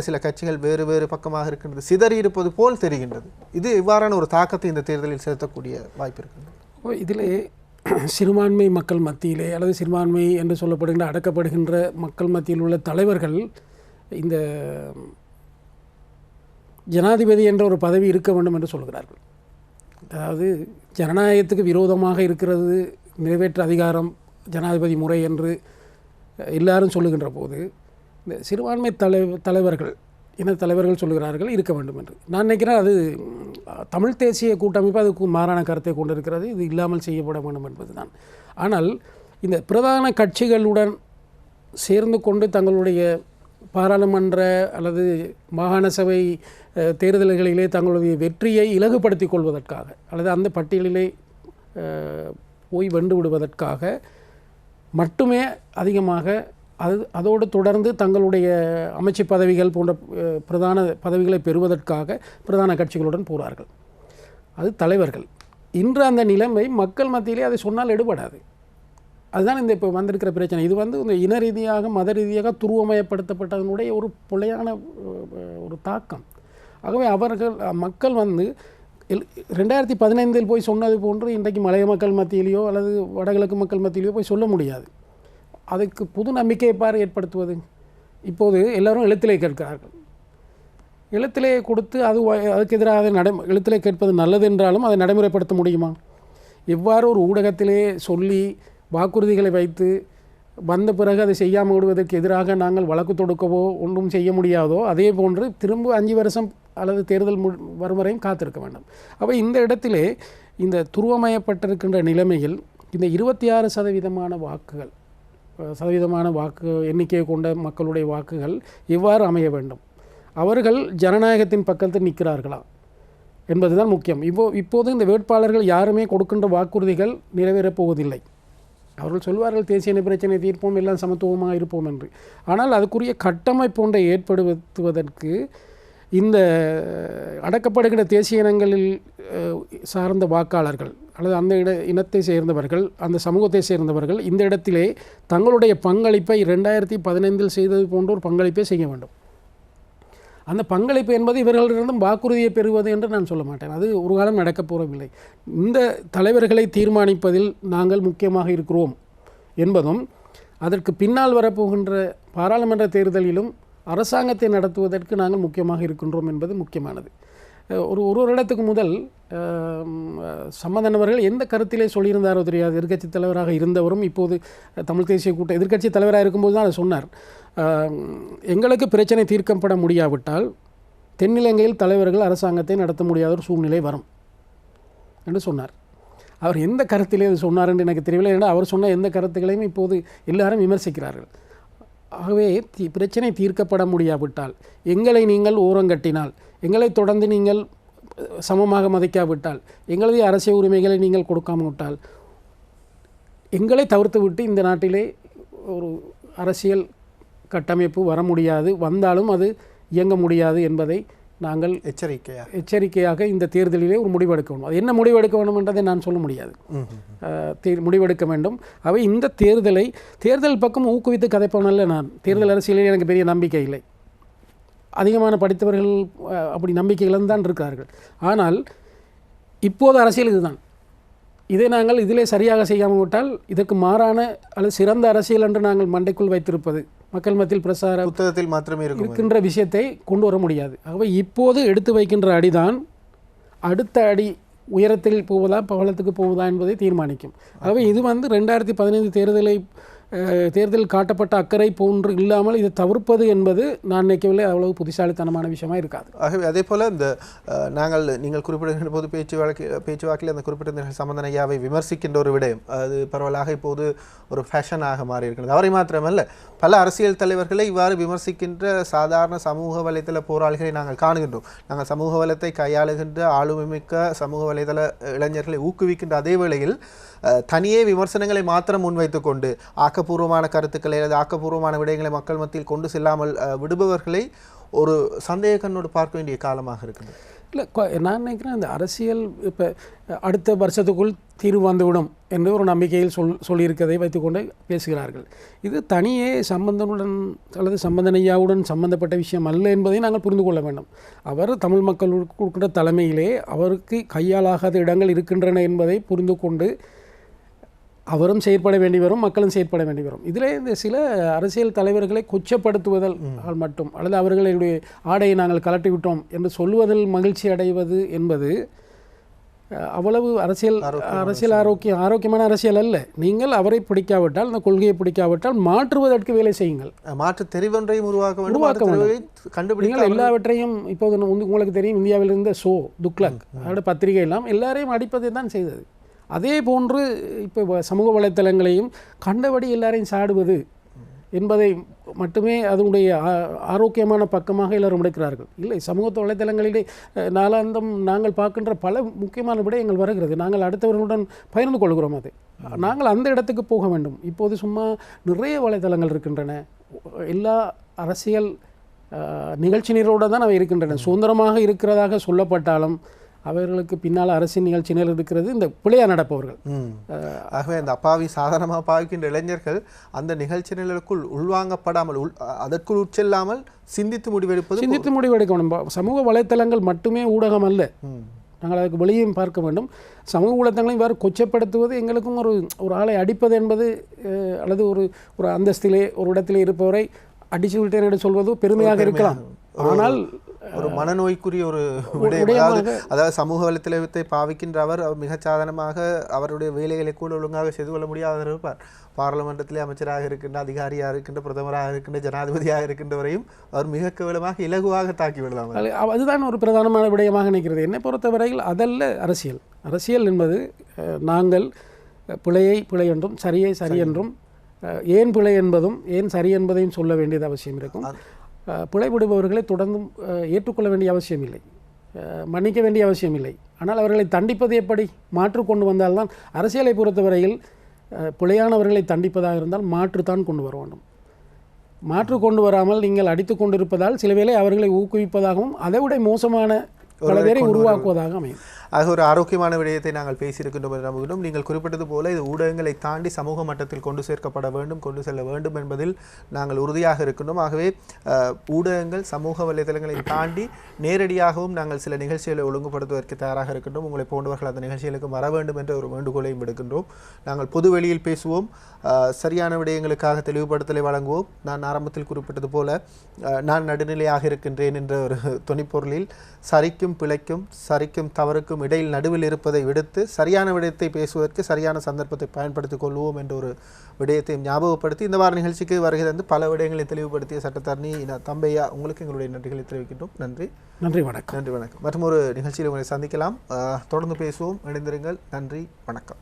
சில கட்சிகள் வேறு பக்கமாக இருக்கின்றது, சிதறி இருப்பது போல் தெரிகின்றது. இது இவ்வாறான ஒரு தாக்கத்தை இந்த தேர்தலில் செலுத்தக்கூடிய வாய்ப்பு இருக்கின்றது.
இதிலே சிறுபான்மை மக்கள் மத்தியிலே அல்லது சிறுபான்மை என்று சொல்லப்படுகின்ற அடக்கப்படுகின்ற மக்கள் மத்தியில் உள்ள தலைவர்கள் இந்த ஜனாதிபதி என்ற ஒரு பதவி இருக்க வேண்டும் என்று சொல்கிறார்கள். அதாவது ஜனநாயகத்துக்கு விரோதமாக இருக்கிறது நிறைவேற்ற அதிகாரம், ஜனாதிபதி முறை என்று எல்லாரும் சொல்லுகின்ற போது இந்த சிறுபான்மை தலைவர்கள், இன தலைவர்கள் சொல்லுகிறார்கள் இருக்க வேண்டும் என்று. நான் நினைக்கிறேன் அது தமிழ் தேசிய கூட்டமைப்பு அதுக்கு மாறான கருத்தை கொண்டிருக்கிறது. இது இல்லாமல் செய்யப்பட வேண்டும் என்பது தான். ஆனால் இந்த பிரதான கட்சிகளுடன் சேர்ந்து கொண்டு தங்களுடைய பாராளுமன்ற அல்லது மாகாண சபை தேர்தல்களிலே தங்களுடைய வெற்றியை இலகுபடுத்திக் கொள்வதற்காக அல்லது அந்த பட்டியலிலே போய் வென்று விடுவதற்காக மட்டுமே அதிகமாக அதோடு தொடர்ந்து தங்களுடைய அமைச்சு பதவிகள் போன்ற பிரதான பதவிகளை பெறுவதற்காக பிரதான கட்சிகளுடன் போகிறார்கள். அது தலைவர்கள். இன்று அந்த நிலைமை மக்கள் மத்தியிலே அதை சொன்னால் எடுபடாது. அதுதான் இந்த இப்போ வந்திருக்கிற பிரச்சனை. இது இந்த இன ரீதியாக, மத ரீதியாக துருவமயப்படுத்தப்பட்டதனுடைய ஒரு பிழையான ஒரு தாக்கம். ஆகவே மக்கள் 2015 போய் சொன்னது போன்று இன்றைக்கு மலைய மக்கள் மத்தியிலேயோ அல்லது வடகிழக்கு மக்கள் மத்தியிலேயோ போய் சொல்ல முடியாது. அதுக்கு புது நம்பிக்கையை ஏற்படுத்துவது. இப்போது எல்லோரும் எழுத்திலே கேட்கிறார்கள். எழுத்திலே கொடுத்து அதுக்கு எதிராக எழுத்திலே கேட்பது நல்லது என்றாலும் அதை நடைமுறைப்படுத்த முடியுமா? எவ்வாறு ஒரு ஊடகத்திலே சொல்லி வாக்குறுதிகளை வைத்து வந்த பிறகு அதை செய்யாமல் விடுவதற்கு எதிராக நாங்கள் வழக்கு தொடுக்கவோ ஒன்றும் செய்ய முடியாதோ, அதே போன்று திரும்ப 5 வருஷம் அல்லது தேர்தல் வரும் வரையும் காத்திருக்க வேண்டும். அப்போ இந்த இடத்திலே இந்த துருவமயப்பட்டிருக்கின்ற நிலைமையில் இந்த 26% வாக்கு எண்ணிக்கையை கொண்ட மக்களுடைய வாக்குகள் எவ்வாறு அமைய வேண்டும்? அவர்கள் ஜனநாயகத்தின் பக்கத்தில் நிற்கிறார்களா என்பதுதான் முக்கியம். இப்போது இந்த வேட்பாளர்கள் யாருமே கொடுக்கின்ற வாக்குறுதிகள் நிறைவேறப் போவதில்லை. அவர்கள் சொல்வார்கள் தேசிய பிரச்சனை தீர்ப்போம், எல்லாம் சமத்துவமாக இருப்போம் என்று. ஆனால் அதுக்குரிய கட்டமைப்பு ஒன்றை ஏற்படுத்துவதற்கு இந்த அடக்கப்படுகின்ற தேசிய இனங்களில் சார்ந்த வாக்காளர்கள் அல்லது அந்த இனத்தை சேர்ந்தவர்கள், அந்த சமூகத்தை சேர்ந்தவர்கள் இந்த இடத்திலே தங்களுடைய பங்களிப்பை 2015 செய்தது போன்ற ஒரு பங்களிப்பை செய்ய வேண்டும். அந்த பங்களிப்பு என்பது இவர்களிடம் வாக்குறுதியை பெறுவது என்று நான் சொல்ல மாட்டேன். அது ஒரு காலம் நடக்கப் போகவில்லை. இந்த தலைவர்களை தீர்மானிப்பதில் நாங்கள் முக்கியமாக இருக்கிறோம் என்பதும், அதற்கு பின்னால் வரப்போகின்ற பாராளுமன்ற தேர்தலிலும் அரசாங்கத்தை நடத்துவதற்கு நாங்கள் முக்கியமாக இருக்கின்றோம் என்பது முக்கியமானது. ஒரு இடத்துக்கு முதல் சம்பந்தனவர்கள் எந்த கருத்திலே சொல்லியிருந்தாரோ தெரியாது. எதிர்க்கட்சி தலைவராக இருந்தவரும் இப்போது தமிழ் தேசிய கூட்ட எதிர்க்கட்சி தலைவராக இருக்கும்போது தான் அதை சொன்னார். எங்களுக்கு பிரச்சனை தீர்க்கப்பட முடியாவிட்டால் தென்னிலங்கையில் தலைவர்கள் அரசாங்கத்தை நடத்த முடியாத ஒரு சூழ்நிலை வரும் என்று சொன்னார். அவர் எந்த கருத்திலே அது சொன்னார் என்று எனக்கு தெரியவில்லை. ஏன்னா அவர் சொன்ன எந்த கருத்துக்களையும் இப்போது எல்லாரும் விமர்சிக்கிறார்கள். ஆகவே பிரச்சனை தீர்க்கப்பட முடியாவிட்டால், எங்களை நீங்கள் ஓரங்கட்டினால், எங்களை தொடர்ந்து நீங்கள் சமமாக மதிக்காவிட்டால், எங்களது அரசியல் உரிமைகளை நீங்கள் கொடுக்காம விட்டால், எங்களை தவிர்த்து விட்டு இந்த நாட்டிலே ஒரு அரசியல் கட்டமைப்பு வர முடியாது, வந்தாலும் அது இயங்க முடியாது என்பதை நாங்கள் எச்சரிக்கையாக இந்த தேர்தலிலே ஒரு முடிவெடுக்க வேண்டும். அது என்ன முடிவெடுக்க வேண்டும் என்றதை நான் சொல்ல முடியாது. முடிவெடுக்க வேண்டும். அவை இந்த தேர்தல் பக்கம் ஊக்குவித்து கதைப்பவனல்ல நான். தேர்தல் அரசியலில் எனக்கு பெரிய நம்பிக்கை இல்லை. அதிகமான படித்தவர்கள் அப்படி நம்பிக்கை இழந்தான் இருக்கிறார்கள். ஆனால் இப்போது அரசியல் இதுதான். இதை நாங்கள் இதிலே சரியாக செய்யாமல் விட்டால் இதற்கு மாறான அல்லது சிறந்த அரசியல் என்று நாங்கள் மண்டைக்குள் வைத்திருப்பது மக்கள் மத்தியில் பிரசார
புத்தகத்தில் மாத்திரமே
இருக்கின்ற விஷயத்தை கொண்டு வர முடியாது. ஆகவே இப்போது எடுத்து வைக்கின்ற அடிதான் அடுத்த அடி உயரத்தில் போவதா பவளத்துக்கு போவதா என்பதை தீர்மானிக்கும். ஆகவே இது 2015 தேர்தல் காட்டப்பட்ட அக்கறை போன்று இல்லாமல் இதை தவிர்ப்பது என்பது நான் நினைக்கவில்லை அவ்வளவு புத்திசாலித்தனமான விஷயமா இருக்காது.
ஆகவே அதே போல் இந்த நீங்கள் குறிப்பிடுகின்ற போது பேச்சுவாக்கில் அந்த குறிப்பிட்ட சம்பந்தன் ஐயாவை விமர்சிக்கின்ற ஒரு விடயம் அது பரவலாக இப்போது ஒரு ஃபேஷனாக மாறி இருக்கிறது. அவரை மாத்திரமல்ல, பல அரசியல் தலைவர்களை இவ்வாறு விமர்சிக்கின்ற சாதாரண சமூக வலைதள போராளிகளை நாங்கள் காணுகின்றோம். நாங்கள் சமூக வலைத்தை கையாளுகின்ற ஆளுமைமிக்க சமூக வலைதள இளைஞர்களை ஊக்குவிக்கின்ற அதே வேளையில் தனியே விமர்சனங்களை மாத்திரம் முன்வைத்துக் கொண்டு ஆக்கப்பூர்வமான கருத்துக்களை அல்லது ஆக்கப்பூர்வமான விடயங்களை மக்கள் மத்தியில் கொண்டு செல்லாமல் விடுபவர்களை ஒரு சந்தேக கண்ணோடு பார்க்க வேண்டிய காலமாக இருக்குது.
இல்லை, நான் நினைக்கிறேன் இந்த அரசியல் இப்போ அடுத்த வருஷத்துக்குள் தீர்வு வந்துவிடும் என்று ஒரு நம்பிக்கையில் சொல்லியிருக்கதை வைத்துக்கொண்டு பேசுகிறார்கள். இது தனியே சம்பந்தனுடன் அல்லது சம்பந்தனையாவுடன் சம்பந்தப்பட்ட விஷயம் அல்ல என்பதை நாங்கள் புரிந்து கொள்ள வேண்டும். அவர் தமிழ் மக்களுக்கு கொடுக்கிற தலைமையிலே அவருக்கு கையாளாகாத இடங்கள் இருக்கின்றன என்பதை புரிந்து கொண்டு அவரும் செயற்பட வேண்டி வரும், மக்களும் செயற்பட வேண்டி வரும். இதில் இந்த சில அரசியல் தலைவர்களை கொச்சப்படுத்துவதால் மட்டும் அல்லது அவர்களுடைய ஆடையை நாங்கள் கலட்டி விட்டோம் என்று சொல்வதில் மகிழ்ச்சி அடைவது என்பது அவ்வளவு அரசியல் ஆரோக்கியமான அரசியல் அல்ல. நீங்கள் அவரை பிடிக்காவிட்டால், அந்த கொள்கையை பிடிக்காவிட்டால் மாற்றுவதற்கு வேலை செய்யுங்கள்.
மாற்று தெரிவொன்றையும் உருவாக்க வேண்டும்.
நீங்கள் எல்லாவற்றையும் இப்போது உங்களுக்கு தெரியும், இந்தியாவில் இருந்த துக்ளக் அதோட பத்திரிகை எல்லாம் எல்லாரையும் அடிப்பதை தான் செய்தது. அதே போன்று இப்போ சமூக வலைத்தளங்களையும் கண்டபடி எல்லாரையும் சாடுவது என்பதை மட்டுமே அதனுடைய ஆரோக்கியமான பக்கமாக எல்லாரும் எடுக்கிறார்கள். இல்லை, சமூக வலைத்தளங்களிலே நாளாந்தம் நாங்கள் பார்க்கின்ற பல முக்கியமான விடயங்கள் வருகிறது. நாங்கள் அடுத்தவர்களுடன் பகிர்ந்து கொள்கிறோம். அது நாங்கள் அந்த இடத்துக்கு போக வேண்டும். இப்போது சும்மா நிறைய வலைத்தளங்கள் இருக்கின்றன. எல்லா அரசியல் நிகழ்ச்சி நிரலோடு தான் அவை இருக்கின்றன. சுதந்திரமாக இருக்கிறதாக சொல்லப்பட்டாலும் அவர்களுக்கு பின்னால் அரசியல் நிகழ்ச்சி நிரல் இருக்கிறது இந்த பிழையா நடப்பவர்கள்.
ஆகவே அந்த அப்பாவி சாதாரணமாக பாவிக்கின்ற இளைஞர்கள் அந்த நிகழ்ச்சி நிரலுக்குள் உள்வாங்கப்படாமல் அதற்குள் உட்செல்லாமல் சிந்தித்து முடிவெடுக்கணும்.
சமூக வலைத்தளங்கள் மட்டுமே ஊடகம் அல்ல, நாங்கள் அதுக்கு வெளியும் பார்க்க வேண்டும். சமூக ஊடகங்களையும் வேறு கொச்சப்படுத்துவது எங்களுக்கும் ஒரு ஆளை அடிப்பது என்பது அல்லது ஒரு அந்தஸ்திலே ஒரு இடத்திலே இருப்பவரை அடிச்சு விட்டேன் என்று சொல்வது பெருமையாக இருக்கலாம். ஆனால்
ஒரு மனநோய்க்குரிய ஒரு அதாவது சமூக வலைத்தளத்தை பாவிக்கின்ற அவர் மிகச் சாதனமாக அவருடைய வேலைகளை கூட ஒழுங்காக செய்து கொள்ள முடியாத இருப்பார். பாராளுமன்றத்திலே அமைச்சராக இருக்கின்ற, அதிகாரியாக இருக்கின்ற, பிரதமராக இருக்கின்ற, ஜனாதிபதியாக இருக்கின்றவரையும் அவர் மிக கேவலமாக இலகுவாக தாக்கிவிடலாம்.
அதுதான் ஒரு பிரதானமான விடயமாக நினைக்கிறது. என்னை பொறுத்தவரையில் அதல்ல அரசியல். அரசியல் என்பது நாங்கள் பிழை என்றும் சரியை சரி என்றும் ஏன் பிழை என்பதும் ஏன் சரி என்பதையும் சொல்ல வேண்டியது அவசியம் இருக்கும். பிழைவிடுபவர்களை தொடர்ந்து ஏற்றுக்கொள்ள வேண்டிய அவசியம் இல்லை, மன்னிக்க வேண்டிய அவசியம் இல்லை. ஆனால் அவர்களை தண்டிப்பது எப்படி? மாற்று கொண்டு வந்தால்தான் அரசியலை பொறுத்தவரையில் பிழையானவர்களை தண்டிப்பதாக இருந்தால் மாற்றுத்தான் கொண்டு வர வேண்டும். மாற்று கொண்டு வராமல் நீங்கள் அடித்து கொண்டிருப்பதால் சில வேளை அவர்களை ஊக்குவிப்பதாகவும் அதைவிட மோசமான பல பேரை உருவாக்குவதாக அமையும்.
ஆக ஒரு ஆரோக்கியமான விடயத்தை நாங்கள் பேசியிருக்கின்றோம் என்று நம்புகிறோம். நீங்கள் குறிப்பிட்டது போல இது ஊடகங்களை தாண்டி சமூக மட்டத்தில் கொண்டு சேர்க்கப்பட வேண்டும், கொண்டு செல்ல வேண்டும் என்பதில் நாங்கள் உறுதியாக இருக்கின்றோம். ஆகவே ஊடகங்கள் சமூக வலைதளங்களை தாண்டி நேரடியாகவும் நாங்கள் சில நிகழ்ச்சிகளை ஒழுங்குபடுத்துவதற்கு தயாராக இருக்கின்றோம். உங்களை போன்றவர்கள் அந்த நிகழ்ச்சிகளுக்கு வர வேண்டும் என்ற ஒரு வேண்டுகோளையும் எடுக்கின்றோம். நாங்கள் பொது வெளியில் பேசுவோம், சரியான விடயங்களுக்காக தெளிவுபடுத்தலை வழங்குவோம். நான் ஆரம்பத்தில் குறிப்பிட்டது போல நான் நடுநிலையாக இருக்கின்றேன் என்ற ஒரு துணிப்பொருளில் சரிக்கும் பிழைக்கும் சரிக்கும் தவறுக்கும் இடையில் நடுவில் இருப்பதை விடுத்து சரியான விடயத்தை பேசுவதற்கு சரியான சந்தர்ப்பத்தை பயன்படுத்திக் கொள்வோம் என்ற ஒரு விடயத்தையும் ஞாபகப்படுத்தி இந்த வார நிகழ்ச்சிக்கு வருகை தந்து பல விடயங்களை தெளிவுபடுத்திய சட்டத்தரணி தம்பையா உங்களுக்கு எங்களுடைய நன்றிகளை தெரிவிக்கின்றோம்.
நன்றி வணக்கம்.
மற்றும் ஒரு நிகழ்ச்சியில் உங்களை சந்திக்கலாம். தொடர்ந்து பேசுவோம், இணைந்திருங்கள். நன்றி, வணக்கம்.